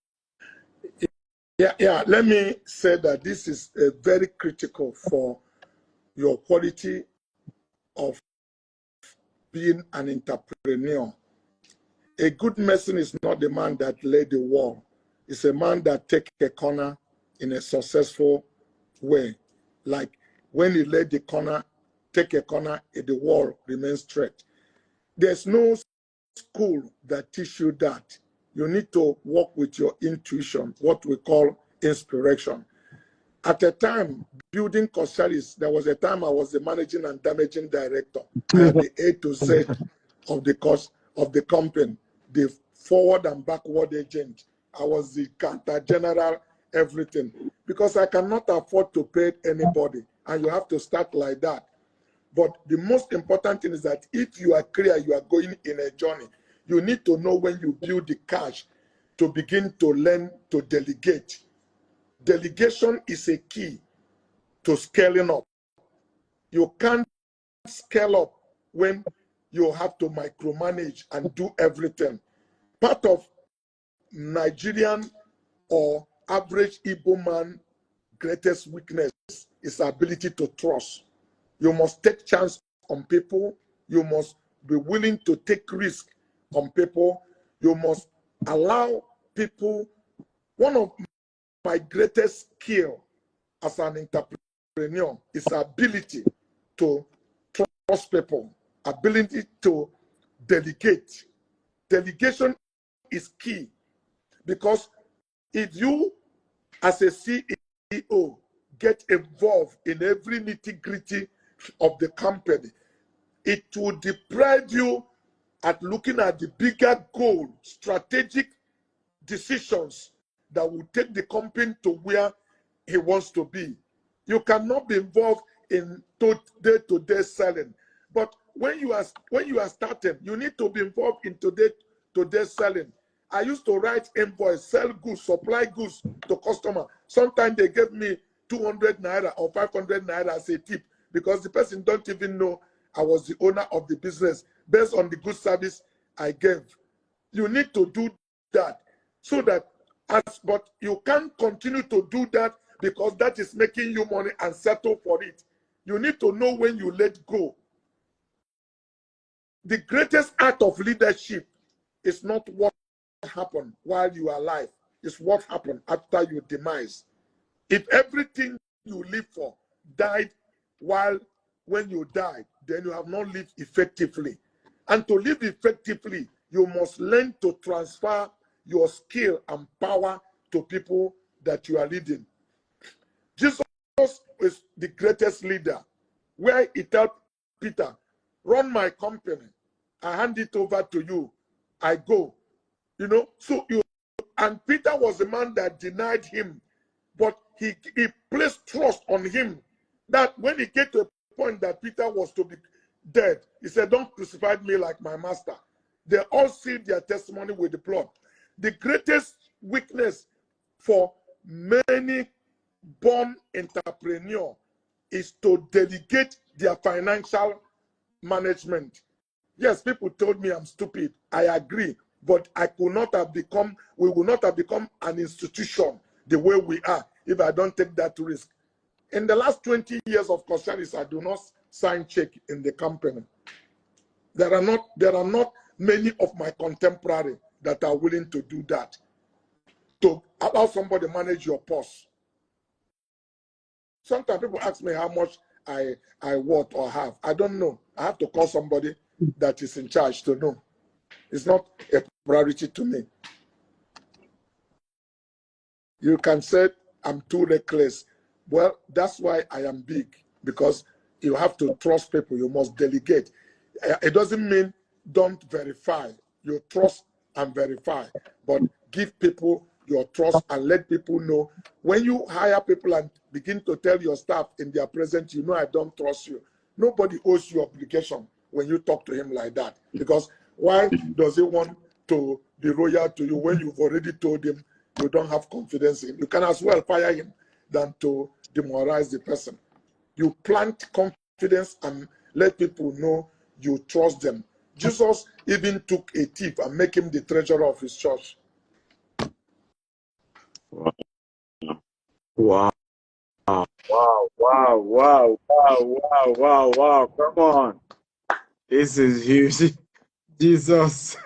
Yeah. Let me say that this is very critical for your quality of being an entrepreneur. A good mason is not the man that laid the wall. It's a man that takes a corner in a successful way. Like when he laid the corner, take a corner, the wall remains straight. There's no school that teach you that. You need to work with your intuition, what we call inspiration. At a time, building Coscharis, there was a time I was the managing and damaging director. I had the A to Z of the cost of the company, the forward and backward agent. I was the counter general, everything. Because I cannot afford to pay anybody. And you have to start like that. But the most important thing is that if you are clear, you are going in a journey, you need to know when you build the cash to begin to learn to delegate. Delegation is a key to scaling up. You can't scale up when you have to micromanage and do everything. Part of Nigerian or average Igbo man greatest weakness is ability to trust. You must take chance on people. You must be willing to take risk on people. You must allow people. One of my greatest skill as an entrepreneur is ability to trust people, ability to delegate. Delegation is key, because if you as a CEO, get involved in every nitty-gritty of the company. It will deprive you at looking at the bigger goal, strategic decisions that will take the company to where he wants to be. You cannot be involved in day-to-day selling. But when you are starting, you need to be involved in today selling. I used to write invoice, sell goods, supply goods to customer. Sometimes they give me 200 naira or 500 naira as a tip because the person don't even know I was the owner of the business based on the good service I gave. You need to do that so that but you can't continue to do that because that is making you money and settle for it. You need to know when you let go. The greatest act of leadership is not what happened while you are alive. It's what happened after your demise. If everything you live for died when you died, then you have not lived effectively. And to live effectively, you must learn to transfer your skill and power to people that you are leading. Jesus is the greatest leader, where he told Peter, run my company. I hand it over to you. I go. And Peter was the man that denied him, but he placed trust on him that when he get to a point that Peter was to be dead, he said, don't crucify me like my master. They all sealed their testimony with the blood. The greatest weakness for many born entrepreneurs is to delegate their financial management. Yes, people told me I'm stupid. I agree. But we will not have become an institution the way we are if I don't take that risk. In the last 20 years of Cosmas, I do not sign check in the company. There are not many of my contemporaries that are willing to do that. To allow somebody manage your purse. Sometimes people ask me how much I want or have. I don't know. I have to call somebody that is in charge to know. It's not a priority to me. You can say I'm too reckless. Well, that's why I am big, because you have to trust people. You must delegate. It doesn't mean don't verify. You trust and verify, but give people your trust and let people know. When you hire people and begin to tell your staff in their presence, I don't trust you. Nobody owes you obligation when you talk to him like that, because why does he want to be loyal to you when you've already told him you don't have confidence in him? You can as well fire him than to demoralize the person. You plant confidence and let people know you trust them. Jesus even took a thief and make him the treasurer of his church. Wow. Wow. Wow, wow, wow, wow, wow, wow, wow. Come on. This is huge. Jesus.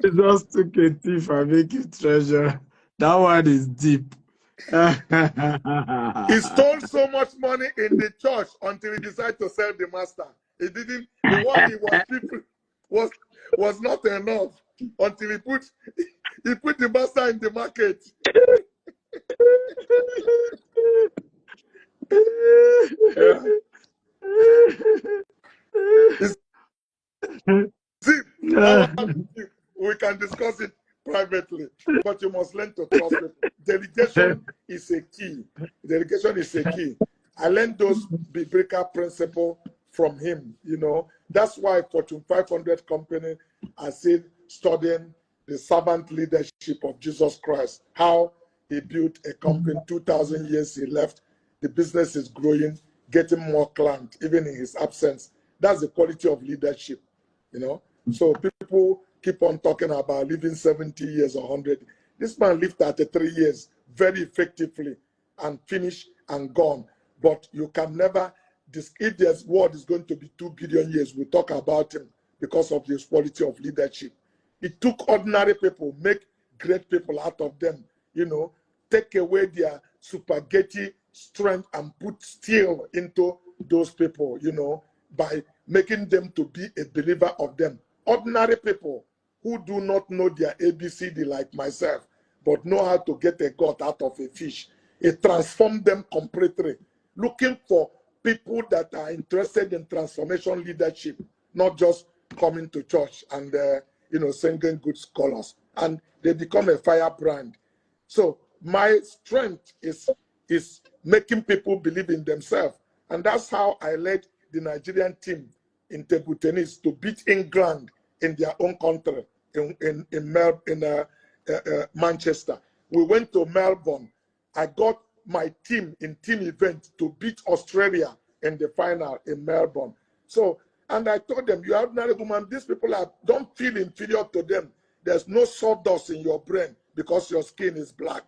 Jesus took a thief and make him treasure. That one is deep. He stole so much money in the church until he decided to sell the master. He didn't, the one he was people was not enough until he put the master in the market. Yeah. See, that one, we can discuss it privately, but you must learn to trust people. Delegation is a key. Delegation is a key. I learned those biblical principles from him. That's why Fortune 500 company are still studying the servant leadership of Jesus Christ, how he built a company. 2,000 years he left, the business is growing, getting more clients even in his absence. That's the quality of leadership. So people keep on talking about living 70 years or 100. This man lived 33 years very effectively and finished and gone. But you can never, if this world is going to be 2 billion years, we talk about him because of his quality of leadership. It took ordinary people, make great people out of them, take away their spaghetti strength and put steel into those people, by making them to be a believer of them. Ordinary people who do not know their ABCD like myself, but know how to get a gut out of a fish. It transformed them completely. Looking for people that are interested in transformation leadership, not just coming to church and singing good scholars. And they become a firebrand. So my strength is making people believe in themselves. And that's how I led the Nigerian team in table tennis to beat England in their own country, in Manchester. We went to Melbourne. I got my team in team event to beat Australia in the final in Melbourne. So, and I told them, you are ordinary woman, these people don't feel inferior to them. There's no sawdust in your brain because your skin is black.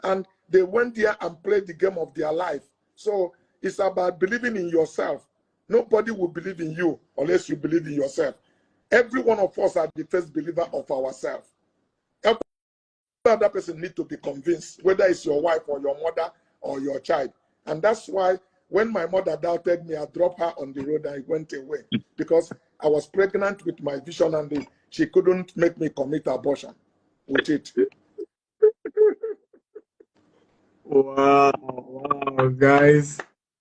And they went there and played the game of their life. So it's about believing in yourself. Nobody will believe in you unless you believe in yourself. Every one of us are the first believer of ourselves. Every other person needs to be convinced, whether it's your wife or your mother or your child. And that's why when my mother doubted me, I dropped her on the road and I went away because I was pregnant with my vision and she couldn't make me commit abortion with it. Wow, guys.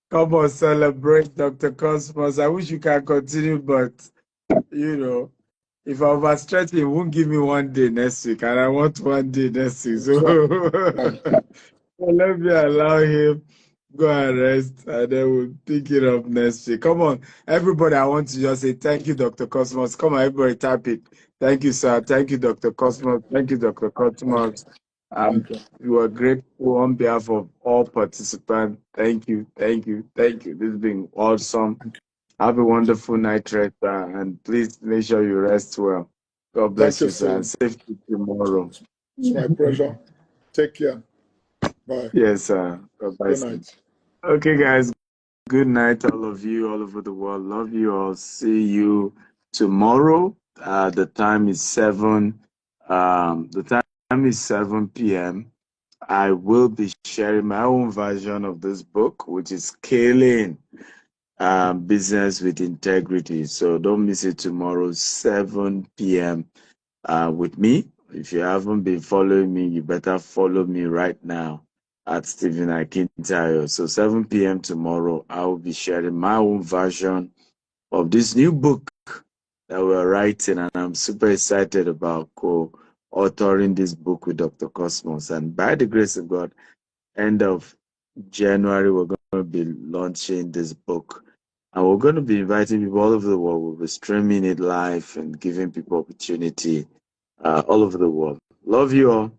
Come on, celebrate Dr. Cosmos. I wish you can continue, but, if I overstretch, he won't give me one day next week, and I want one day next week. So, so let me allow him go and rest, and then we'll pick it up next week. Come on, everybody, I want to just say thank you, Dr. Cosmos. Come on, everybody, type it. Thank you, sir. Thank you, Dr. Cosmos. Thank you, Dr. Cosmos. You are grateful on behalf of all participants. Thank you, thank you, thank you. This has been awesome. Have a wonderful night rest, and please make sure you rest well. God bless you, sir, and safety tomorrow. It's my pleasure. Take care. Bye. Yes, sir. Bye-bye. Good night. Okay, guys. Good night, all of you all over the world. Love you all. See you tomorrow. The time is 7. The time is 7 p.m. I will be sharing my own version of this book, which is Scaling Business with Integrity. So don't miss it tomorrow, 7 p.m. With me. If you haven't been following me, you better follow me right now at Stephen Akintayo. So 7 p.m. tomorrow, I will be sharing my own version of this new book that we're writing, and I'm super excited about co-authoring this book with Dr. Cosmos. And by the grace of God, end of January, we're going to be launching this book. And we're going to be inviting people all over the world. We'll be streaming it live and giving people opportunity all over the world. Love you all.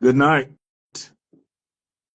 Good night.